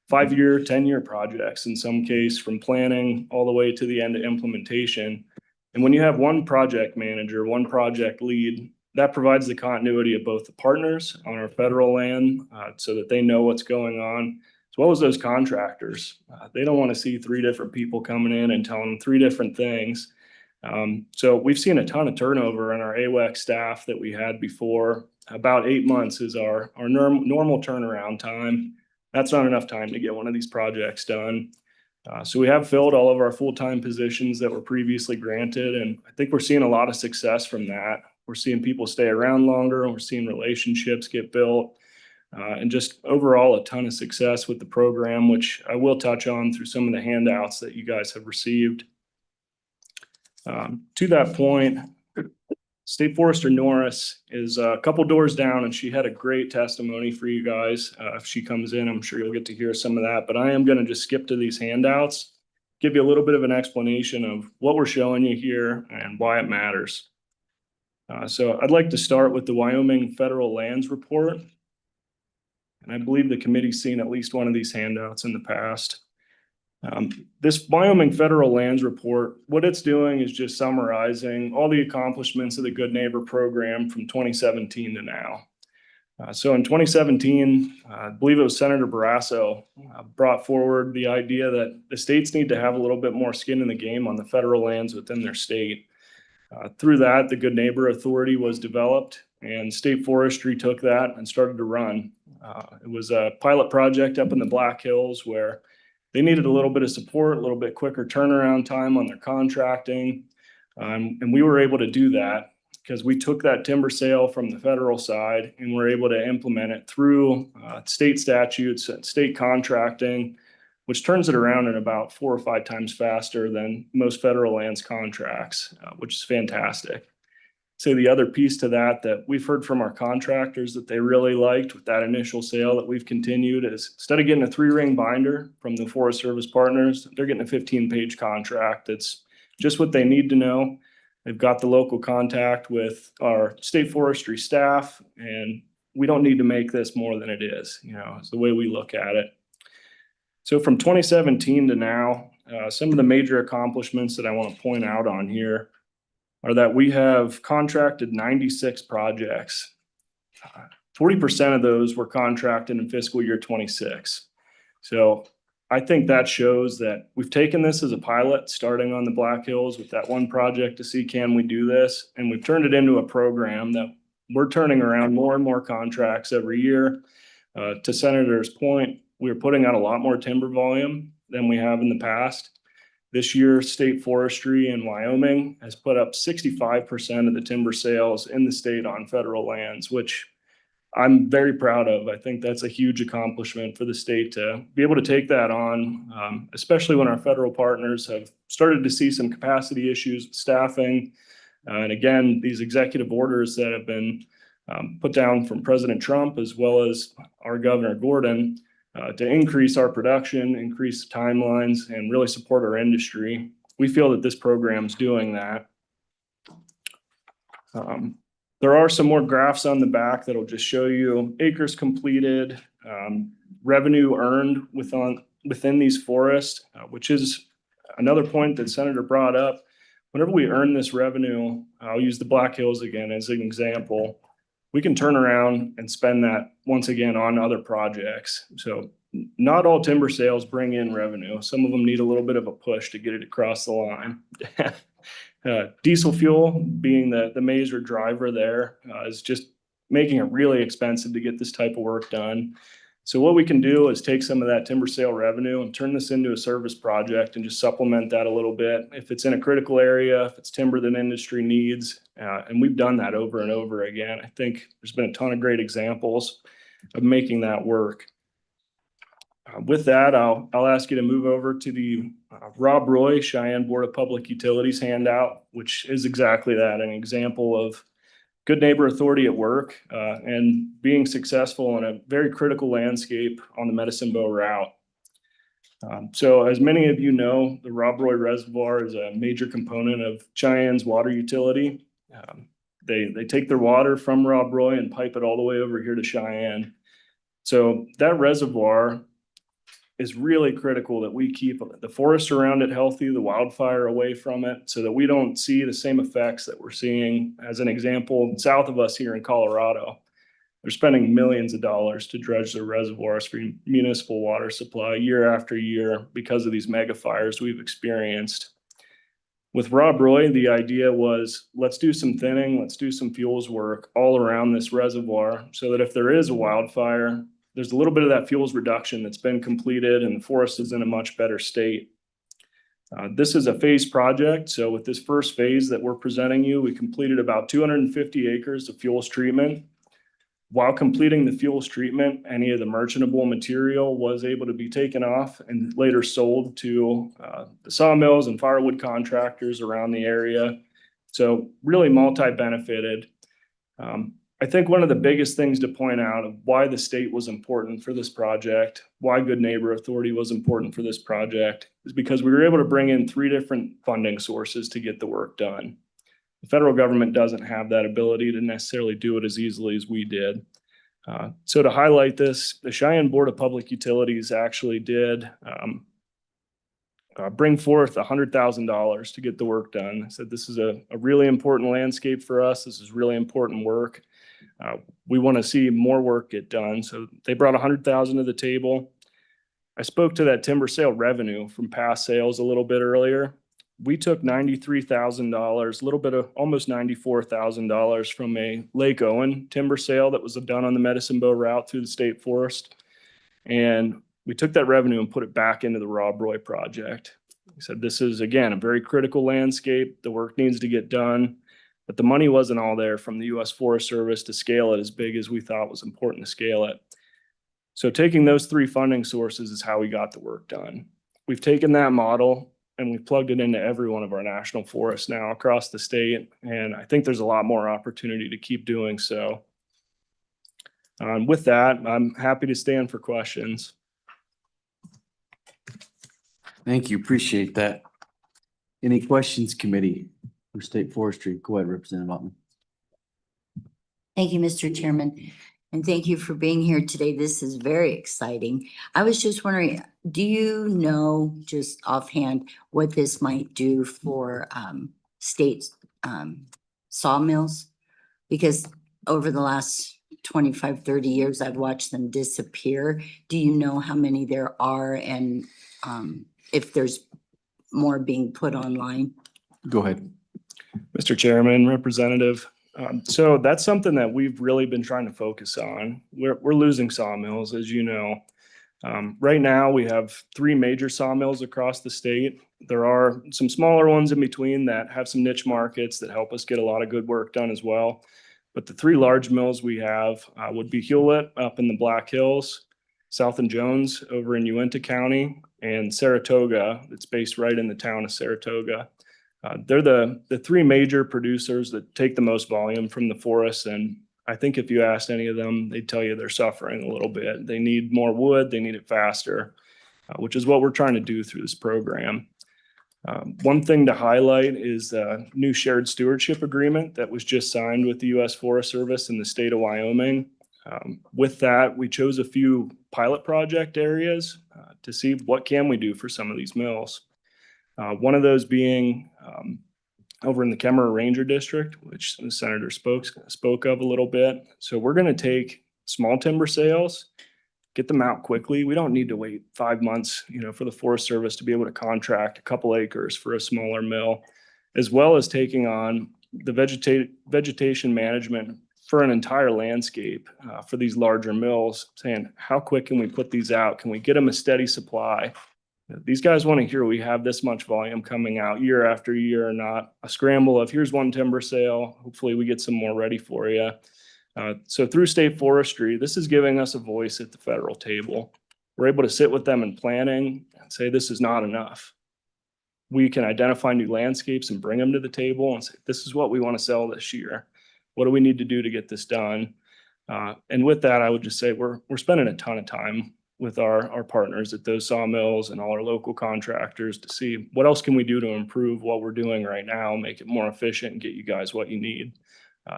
S14: 5-year, 10-year projects in some case, from planning all the way to the end of implementation. And when you have one project manager, one project lead, that provides the continuity of both the partners on our federal land so that they know what's going on, as well as those contractors. They don't want to see 3 different people coming in and telling them 3 different things. So we've seen a ton of turnover in our AWEC staff that we had before. About 8 months is our normal turnaround time. That's not enough time to get one of these projects done. So we have filled all of our full-time positions that were previously granted, and I think we're seeing a lot of success from that. We're seeing people stay around longer, and we're seeing relationships get built, and just overall a ton of success with the program, which I will touch on through some of the handouts that you guys have received. To that point, State Forester Norris is a couple doors down, and she had a great testimony for you guys. If she comes in, I'm sure you'll get to hear some of that, but I am going to just skip to these handouts, give you a little bit of an explanation of what we're showing you here and why it matters. So I'd like to start with the Wyoming Federal Lands Report. And I believe the committee's seen at least one of these handouts in the past. This Wyoming Federal Lands Report, what it's doing is just summarizing all the accomplishments of the Good Neighbor program from 2017 to now. So in 2017, I believe it was Senator Barrasso brought forward the idea that the states need to have a little bit more skin in the game on the federal lands within their state. Through that, the Good Neighbor Authority was developed, and State Forestry took that and started to run. It was a pilot project up in the Black Hills where they needed a little bit of support, a little bit quicker turnaround time on their contracting. And we were able to do that because we took that timber sale from the federal side and were able to implement it through state statutes and state contracting, which turns it around in about 4 or 5 times faster than most federal lands contracts, which is fantastic. So the other piece to that we've heard from our contractors that they really liked with that initial sale that we've continued is instead of getting a 3-ring binder from the Forest Service partners, they're getting a 15-page contract. That's just what they need to know. They've got the local contact with our state forestry staff, and we don't need to make this more than it is. It's the way we look at it. So from 2017 to now, some of the major accomplishments that I want to point out on here are that we have contracted 96 projects. 40% of those were contracted in fiscal year 26. So I think that shows that we've taken this as a pilot, starting on the Black Hills with that one project to see, can we do this? And we've turned it into a program that we're turning around more and more contracts every year. To Senator's point, we are putting out a lot more timber volume than we have in the past. This year, state forestry in Wyoming has put up 65% of the timber sales in the state on federal lands, which I'm very proud of. I think that's a huge accomplishment for the state to be able to take that on, especially when our federal partners have started to see some capacity issues with staffing. And again, these executive orders that have been put down from President Trump as well as our Governor Gordon to increase our production, increase timelines, and really support our industry. We feel that this program is doing that. There are some more graphs on the back that'll just show you acres completed, revenue earned within these forests, which is another point that Senator brought up. Whenever we earn this revenue, I'll use the Black Hills again as an example. We can turn around and spend that once again on other projects. So not all timber sales bring in revenue. Some of them need a little bit of a push to get it across the line. Diesel fuel being the major driver there is just making it really expensive to get this type of work done. So what we can do is take some of that timber sale revenue and turn this into a service project and just supplement that a little bit. If it's in a critical area, if it's timber that industry needs, and we've done that over and over again. I think there's been a ton of great examples of making that work. With that, I'll ask you to move over to the Rob Roy Cheyenne Board of Public Utilities handout, which is exactly that, an example of good neighbor authority at work and being successful in a very critical landscape on the Medicine Bow route. So as many of you know, the Rob Roy Reservoir is a major component of Cheyenne's water utility. They take their water from Rob Roy and pipe it all the way over here to Cheyenne. So that reservoir is really critical that we keep the forest around it healthy, the wildfire away from it, so that we don't see the same effects that we're seeing. As an example, south of us here in Colorado, they're spending millions of dollars to dredge their reservoirs for municipal water supply year after year because of these mega fires we've experienced. With Rob Roy, the idea was, let's do some thinning, let's do some fuels work all around this reservoir so that if there is a wildfire, there's a little bit of that fuels reduction that's been completed and the forest is in a much better state. This is a phase project. So with this first phase that we're presenting you, we completed about 250 acres of fuels treatment. While completing the fuels treatment, any of the merchantable material was able to be taken off and later sold to the sawmills and firewood contractors around the area. So really multi-benefited. I think one of the biggest things to point out of why the state was important for this project, why Good Neighbor Authority was important for this project, is because we were able to bring in 3 different funding sources to get the work done. The federal government doesn't have that ability to necessarily do it as easily as we did. So to highlight this, the Cheyenne Board of Public Utilities actually did bring forth $100,000 to get the work done. I said, this is a really important landscape for us. This is really important work. We want to see more work get done. So they brought $100,000 to the table. I spoke to that timber sale revenue from past sales a little bit earlier. We took $93,000, a little bit of almost $94,000 from a Lake Owen timber sale that was done on the Medicine Bow route through the state forest. And we took that revenue and put it back into the Rob Roy project. We said, this is, again, a very critical landscape. The work needs to get done. But the money wasn't all there from the U.S. Forest Service to scale it as big as we thought was important to scale it. So taking those 3 funding sources is how we got the work done. We've taken that model and we've plugged it into every one of our national forests now across the state. And I think there's a lot more opportunity to keep doing so. With that, I'm happy to stand for questions.
S2: Thank you. Appreciate that. Any questions, committee for state forestry? Go ahead, Representative Ottman.
S7: Thank you, Mr. Chairman. And thank you for being here today. This is very exciting. I was just wondering, do you know just offhand what this might do for state sawmills? Because over the last 25, 30 years, I've watched them disappear. Do you know how many there are and if there's more being put online?
S2: Go ahead.
S14: Mr. Chairman, Representative. So that's something that we've really been trying to focus on. We're losing sawmills, as you know. Right now, we have 3 major sawmills across the state. There are some smaller ones in between that have some niche markets that help us get a lot of good work done as well. But the 3 large mills we have would be Hewlett up in the Black Hills, South and Jones over in Uinta County, and Saratoga that's based right in the town of Saratoga. They're the 3 major producers that take the most volume from the forests, and I think if you asked any of them, they'd tell you they're suffering a little bit. They need more wood, they need it faster, which is what we're trying to do through this program. One thing to highlight is a new shared stewardship agreement that was just signed with the U.S. Forest Service in the state of Wyoming. With that, we chose a few pilot project areas to see what can we do for some of these mills. One of those being over in the Kemmerer Ranger District, which the senator spoke of a little bit. So we're going to take small timber sales, get them out quickly. We don't need to wait 5 months, for the Forest Service to be able to contract a couple acres for a smaller mill, as well as taking on the vegetation management for an entire landscape for these larger mills, saying, how quick can we put these out? Can we get them a steady supply? These guys want to hear we have this much volume coming out year after year, not a scramble of here's one timber sale. Hopefully we get some more ready for you. So through state forestry, this is giving us a voice at the federal table. We're able to sit with them in planning and say, this is not enough. We can identify new landscapes and bring them to the table and say, this is what we want to sell this year. What do we need to do to get this done? And with that, I would just say we're spending a ton of time with our partners at those sawmills and all our local contractors to see what else can we do to improve what we're doing right now, make it more efficient and get you guys what you need.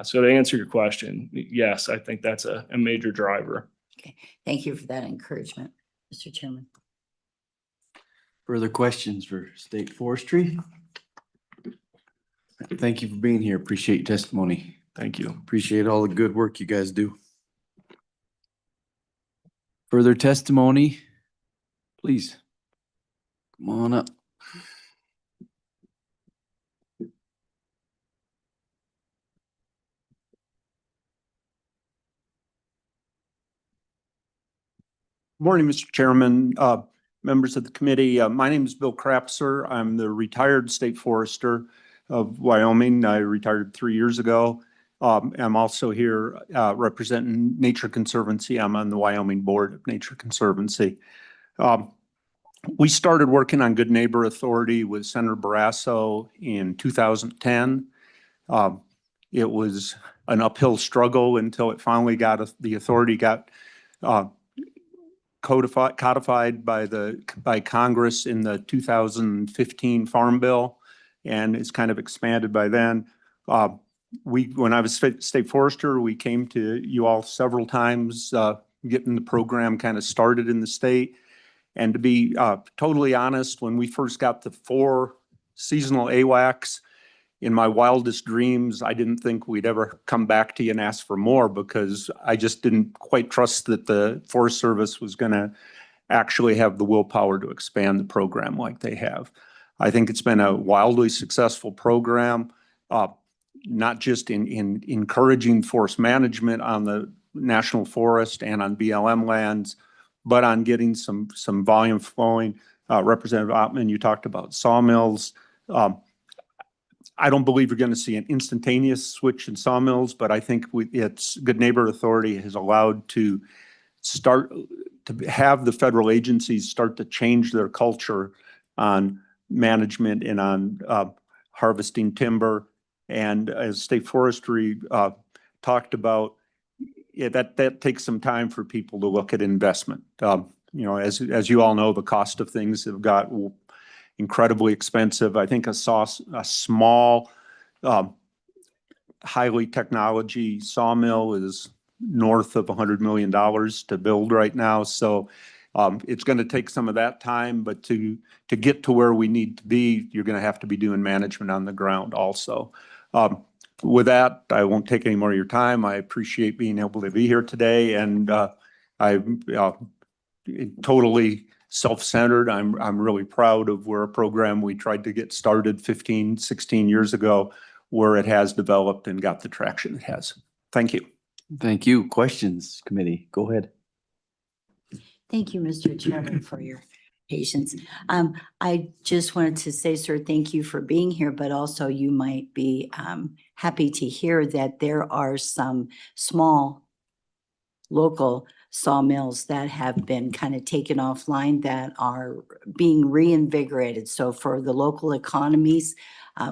S14: So to answer your question, yes, I think that's a major driver.
S7: Okay, thank you for that encouragement, Mr. Chairman.
S2: Further questions for State Forestry? Thank you for being here. Appreciate your testimony.
S14: Thank you.
S2: Appreciate all the good work you guys do. Further testimony, please. Come on up.
S15: Morning, Mr. Chairman, members of the committee. My name is Bill Krapser. I'm the retired state forester of Wyoming. I retired 3 years ago. I'm also here representing Nature Conservancy. I'm on the Wyoming Board of Nature Conservancy. We started working on Good Neighbor Authority with Senator Barrasso in 2010. It was an uphill struggle until it finally the authority got codified by Congress in the 2015 Farm Bill, and it's kind of expanded by then. When I was state forester, we came to you all several times, getting the program kind of started in the state. And to be totally honest, when we first got the 4 seasonal AWACS, in my wildest dreams, I didn't think we'd ever come back to you and ask for more, because I just didn't quite trust that the Forest Service was going to actually have the willpower to expand the program like they have. I think it's been a wildly successful program, not just in encouraging forest management on the national forest and on BLM lands, but on getting some volume flowing. Representative Ottman, you talked about sawmills. I don't believe you're going to see an instantaneous switch in sawmills, but I think it's Good Neighbor Authority has allowed to start to have the federal agencies start to change their culture on management and on harvesting timber. And as state forestry talked about, that takes some time for people to look at investment. As you all know, the cost of things have got incredibly expensive. I think a small, highly technology sawmill is north of $100 million to build right now. So it's going to take some of that time, but to get to where we need to be, you're going to have to be doing management on the ground also. With that, I won't take any more of your time. I appreciate being able to be here today, and I'm totally self-centered. I'm really proud of where a program we tried to get started 15, 16 years ago, where it has developed and got the traction it has. Thank you.
S2: Thank you. Questions, committee? Go ahead.
S7: Thank you, Mr. Chairman, for your patience. I just wanted to say, sir, thank you for being here, but also you might be happy to hear that there are some small local sawmills that have been kind of taken offline that are being reinvigorated. So for the local economies,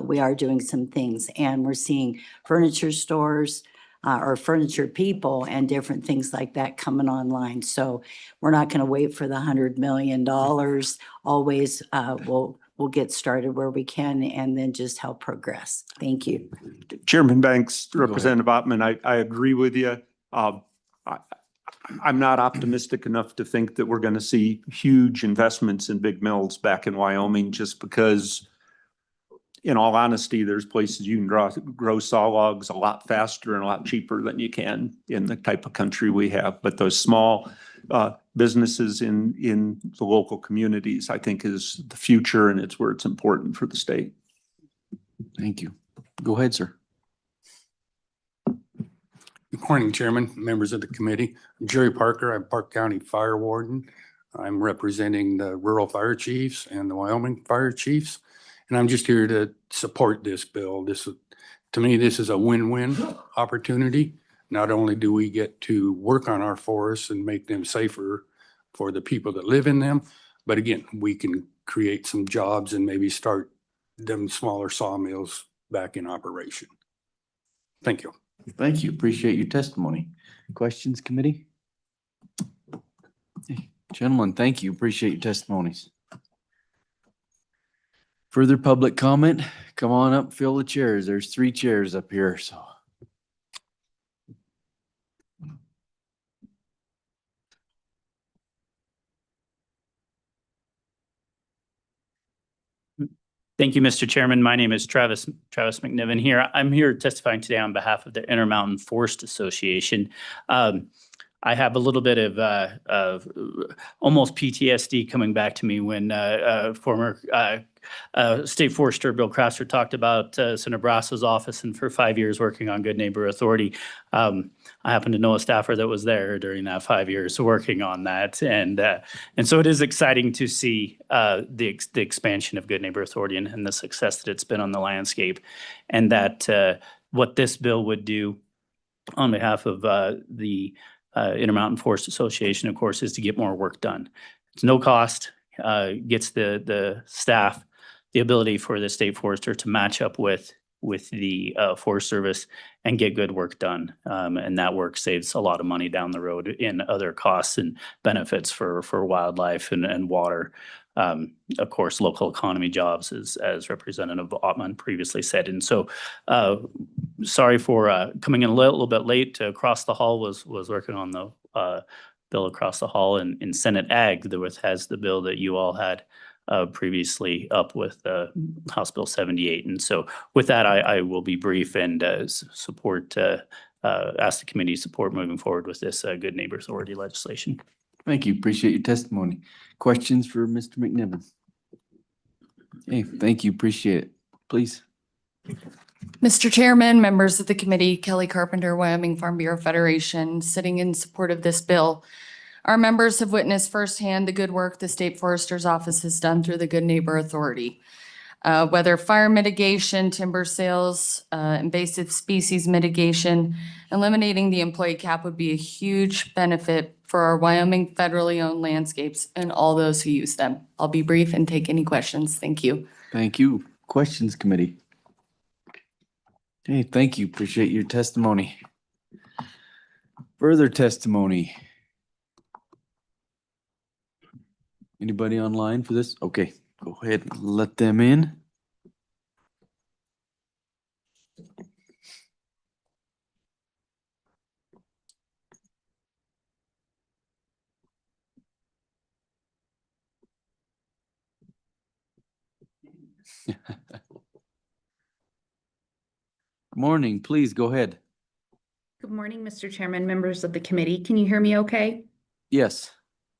S7: we are doing some things, and we're seeing furniture stores or furniture people and different things like that coming online. So we're not going to wait for the $100 million. Always, we'll get started where we can and then just help progress. Thank you.
S15: Chairman Banks,
S2: ahead.
S15: Representative Ottman, I agree with you. I'm not optimistic enough to think that we're going to see huge investments in big mills back in Wyoming, just because, in all honesty, there's places you can grow saw logs a lot faster and a lot cheaper than you can in the type of country we have. But those small businesses in the local communities, I think, is the future, and it's where it's important for the state.
S2: Thank you. Go ahead, sir.
S16: Good morning, Chairman, members of the committee. I'm Jerry Parker. I'm Park County Fire Warden. I'm representing the rural fire chiefs and the Wyoming fire chiefs. And I'm just here to support this bill. To me, this is a win-win opportunity. Not only do we get to work on our forests and make them safer for the people that live in them, but again, we can create some jobs and maybe start them smaller sawmills back in operation. Thank you.
S2: Thank you. Appreciate your testimony. Questions, committee? Hey, gentlemen, thank you. Appreciate your testimonies. Further public comment? Come on up, fill the chairs. There's 3 chairs up here, so.
S17: Thank you, Mr. Chairman. My name is Travis McNiven here. I'm here testifying today on behalf of the Intermountain Forest Association. I have a little bit of almost PTSD coming back to me when former State Forester Bill Crafter talked about Senator Brasso's office and for 5 years working on Good Neighbor Authority. I happen to know a staffer that was there during that 5 years working on that. And so it is exciting to see the expansion of Good Neighbor Authority and the success that it's been on the landscape, and that what this bill would do on behalf of the Intermountain Forest Association, of course, is to get more work done. It's no cost, gets the staff the ability for the state forester to match up with the Forest Service and get good work done. And that work saves a lot of money down the road in other costs and benefits for wildlife and water. Of course, local economy jobs, as Representative Ottman previously said. And so sorry for coming in a little bit late. Across the hall was working on the bill across the hall in Senate Ag that has the bill that you all had previously up with House Bill 78. And so with that, I will be brief and support, ask the committee support moving forward with this Good Neighbor Authority legislation.
S2: Thank you. Appreciate your testimony. Questions for Mr. McNiven? Hey, thank you. Appreciate it. Please.
S9: Mr. Chairman, members of the committee, Kelly Carpenter, Wyoming Farm Bureau Federation, sitting in support of this bill. Our members have witnessed firsthand the good work the State Forester's Office has done through the Good Neighbor Authority. Whether fire mitigation, timber sales, invasive species mitigation, eliminating the employee cap would be a huge benefit for our Wyoming federally owned landscapes and all those who use them. I'll be brief and take any questions. Thank you.
S2: Thank you. Questions, committee? Hey, thank you. Appreciate your testimony. Further testimony? Anybody online for this? Okay, go ahead and let them in. Morning, please go ahead.
S18: Good morning, Mr. Chairman, members of the committee. Can you hear me okay?
S2: Yes.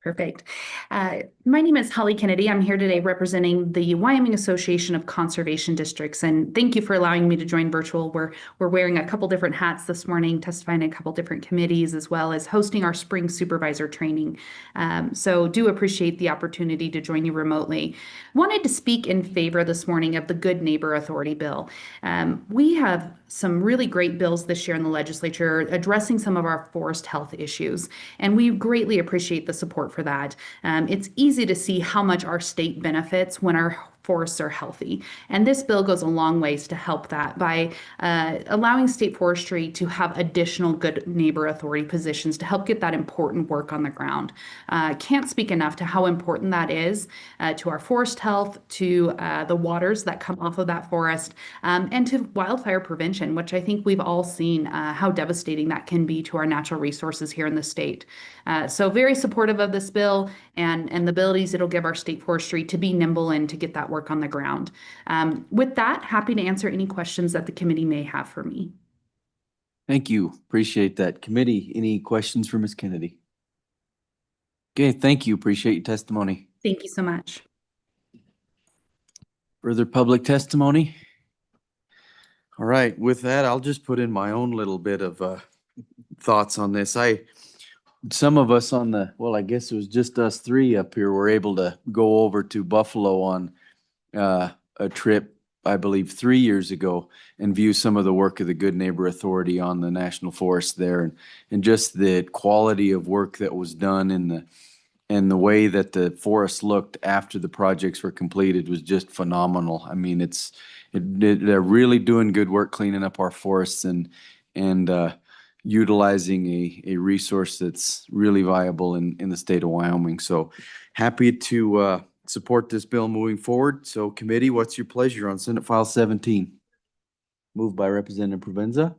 S18: Perfect. My name is Holly Kennedy. I'm here today representing the Wyoming Association of Conservation Districts, and thank you for allowing me to join virtual. We're wearing a couple different hats this morning, testifying in a couple different committees, as well as hosting our spring supervisor training. So do appreciate the opportunity to join you remotely. Wanted to speak in favor this morning of the Good Neighbor Authority bill. We have some really great bills this year in the legislature addressing some of our forest health issues, and we greatly appreciate the support for that. It's easy to see how much our state benefits when our forests are healthy. And this bill goes a long ways to help that by allowing state forestry to have additional Good Neighbor Authority positions to help get that important work on the ground. Can't speak enough to how important that is to our forest health, to the waters that come off of that forest, and to wildfire prevention, which I think we've all seen how devastating that can be to our natural resources here in the state. So very supportive of this bill and the abilities it'll give our state forestry to be nimble and to get that work on the ground. With that, happy to answer any questions that the committee may have for me.
S2: Thank you. Appreciate that. Committee, any questions for Ms. Kennedy? Okay, thank you. Appreciate your testimony.
S18: Thank you so much.
S2: Further public testimony? All right, with that, I'll just put in my own little bit of thoughts on this. Some of us on I guess it was just us three up here were able to go over to Buffalo on a trip, I believe 3 years ago, and view some of the work of the Good Neighbor Authority on the national forest there, and just the quality of work that was done and the way that the forest looked after the projects were completed was just phenomenal. I mean, they're really doing good work cleaning up our forests and utilizing a resource that's really viable in the state of Wyoming. So happy to support this bill moving forward. So committee, what's your pleasure on Senate File 17? Moved by Representative Provenza.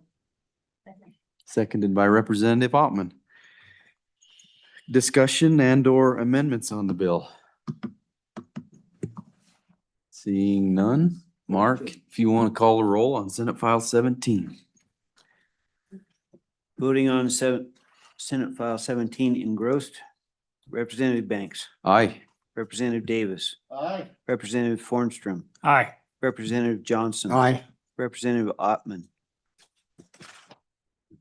S2: Seconded by Representative Ottman. Discussion and/or amendments on the bill? Seeing none. Mark, if you want to call a roll on Senate File 17.
S3: Voting on Senate File 17 engrossed, Representative Banks,
S2: Aye.
S3: Representative Davis,
S11: Aye.
S3: Representative Fornstrom,
S12: Aye.
S3: Representative Johnson.
S6: Aye.
S3: Representative Ottman,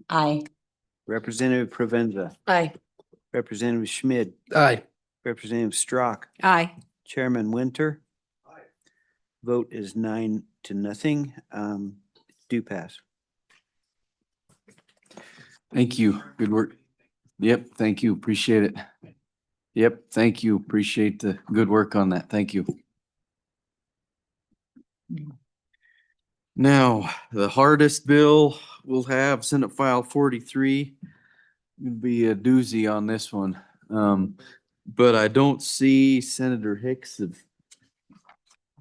S7: Aye.
S3: Representative Provenza,
S5: Aye.
S3: Representative Schmid,
S1: Aye.
S3: Representative Strock,
S5: Aye.
S3: Chairman Winter. Vote is 9-0. Do pass.
S2: Thank you. Good work. Yep, thank you. Appreciate it. Yep, thank you. Appreciate the good work on that. Thank you. Now, the hardest bill we'll have, Senate File 43. Gonna be a doozy on this one. But I don't see Senator Hicks.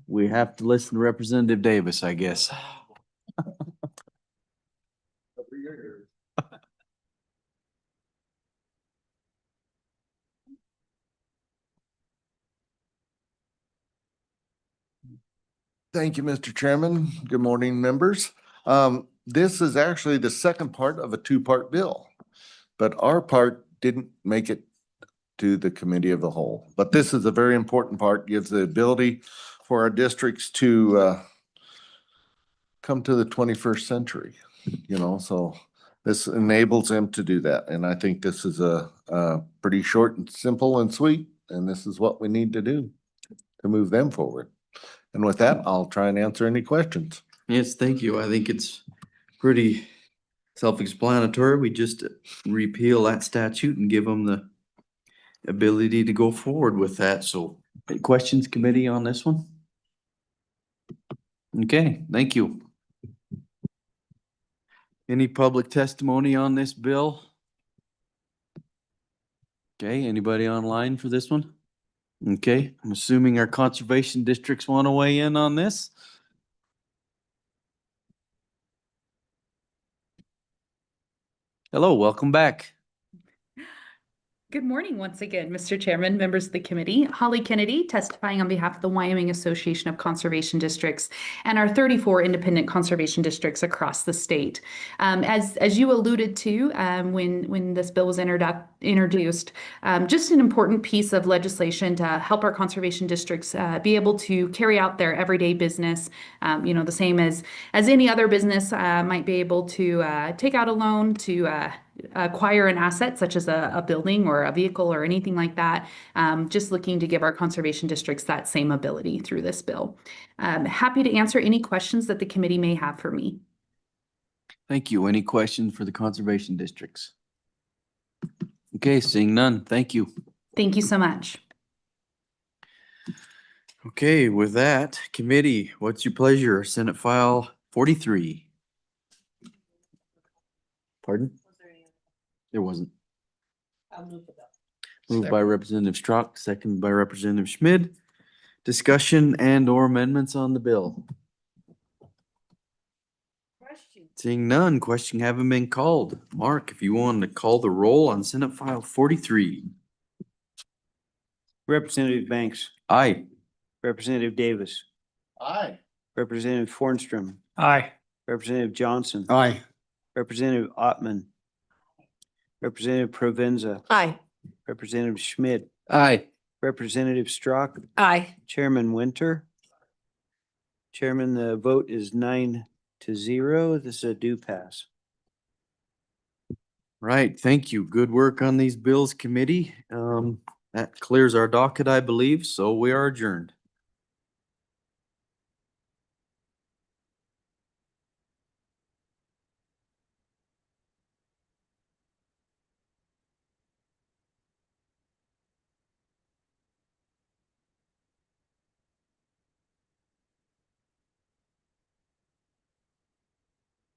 S2: We have to listen to Representative Davis, I guess.
S11: Thank you, Mr. Chairman. Good morning, members. This is actually the second part of a two-part bill, but our part didn't make it to the committee of the whole. But this is a very important part, gives the ability for our districts to come to the 21st century, so this enables them to do that. And I think this is a pretty short and simple and sweet, and this is what we need to do to move them forward. And with that, I'll try and answer any questions.
S2: Yes, thank you. I think it's pretty self-explanatory. We just repeal that statute and give them the ability to go forward with that. So, any questions, committee, on this one? Okay, thank you. Any public testimony on this bill? Okay, anybody online for this one? Okay, I'm assuming our conservation districts want to weigh in on this. Hello, welcome back.
S18: Good morning once again, Mr. Chairman, members of the committee. Holly Kennedy testifying on behalf of the Wyoming Association of Conservation Districts and our 34 independent conservation districts across the state. As you alluded to when this bill was introduced, just an important piece of legislation to help our conservation districts be able to carry out their everyday business, the same as any other business might be able to take out a loan to acquire an asset such as a building or a vehicle or anything like that. Just looking to give our conservation districts that same ability through this bill. Happy to answer any questions that the committee may have for me.
S2: Thank you. Any questions for the conservation districts? Okay, seeing none. Thank you.
S18: Thank you so much.
S2: Okay, with that, committee, what's your pleasure? Senate File 43. Pardon? There wasn't. Moved by Representative Strack, second by Representative Schmid. Discussion and or amendments on the bill. Seeing none, question having been called. Mark, if you want to call the roll on Senate File 43.
S3: Representative Banks,
S2: Aye.
S3: Representative Davis,
S11: Aye.
S3: Representative Fornstrom,
S12: Aye.
S3: Representative Johnson,
S6: Aye.
S3: Representative Ottman, Representative Provenza,
S5: Aye.
S3: Representative Schmidt,
S2: Aye.
S3: Representative Strack,
S5: Aye.
S3: Chairman Winter. Chairman, the vote is 9-0. This is a due pass.
S2: Right, thank you. Good work on these bills, committee. That clears our docket, I believe, so we are adjourned.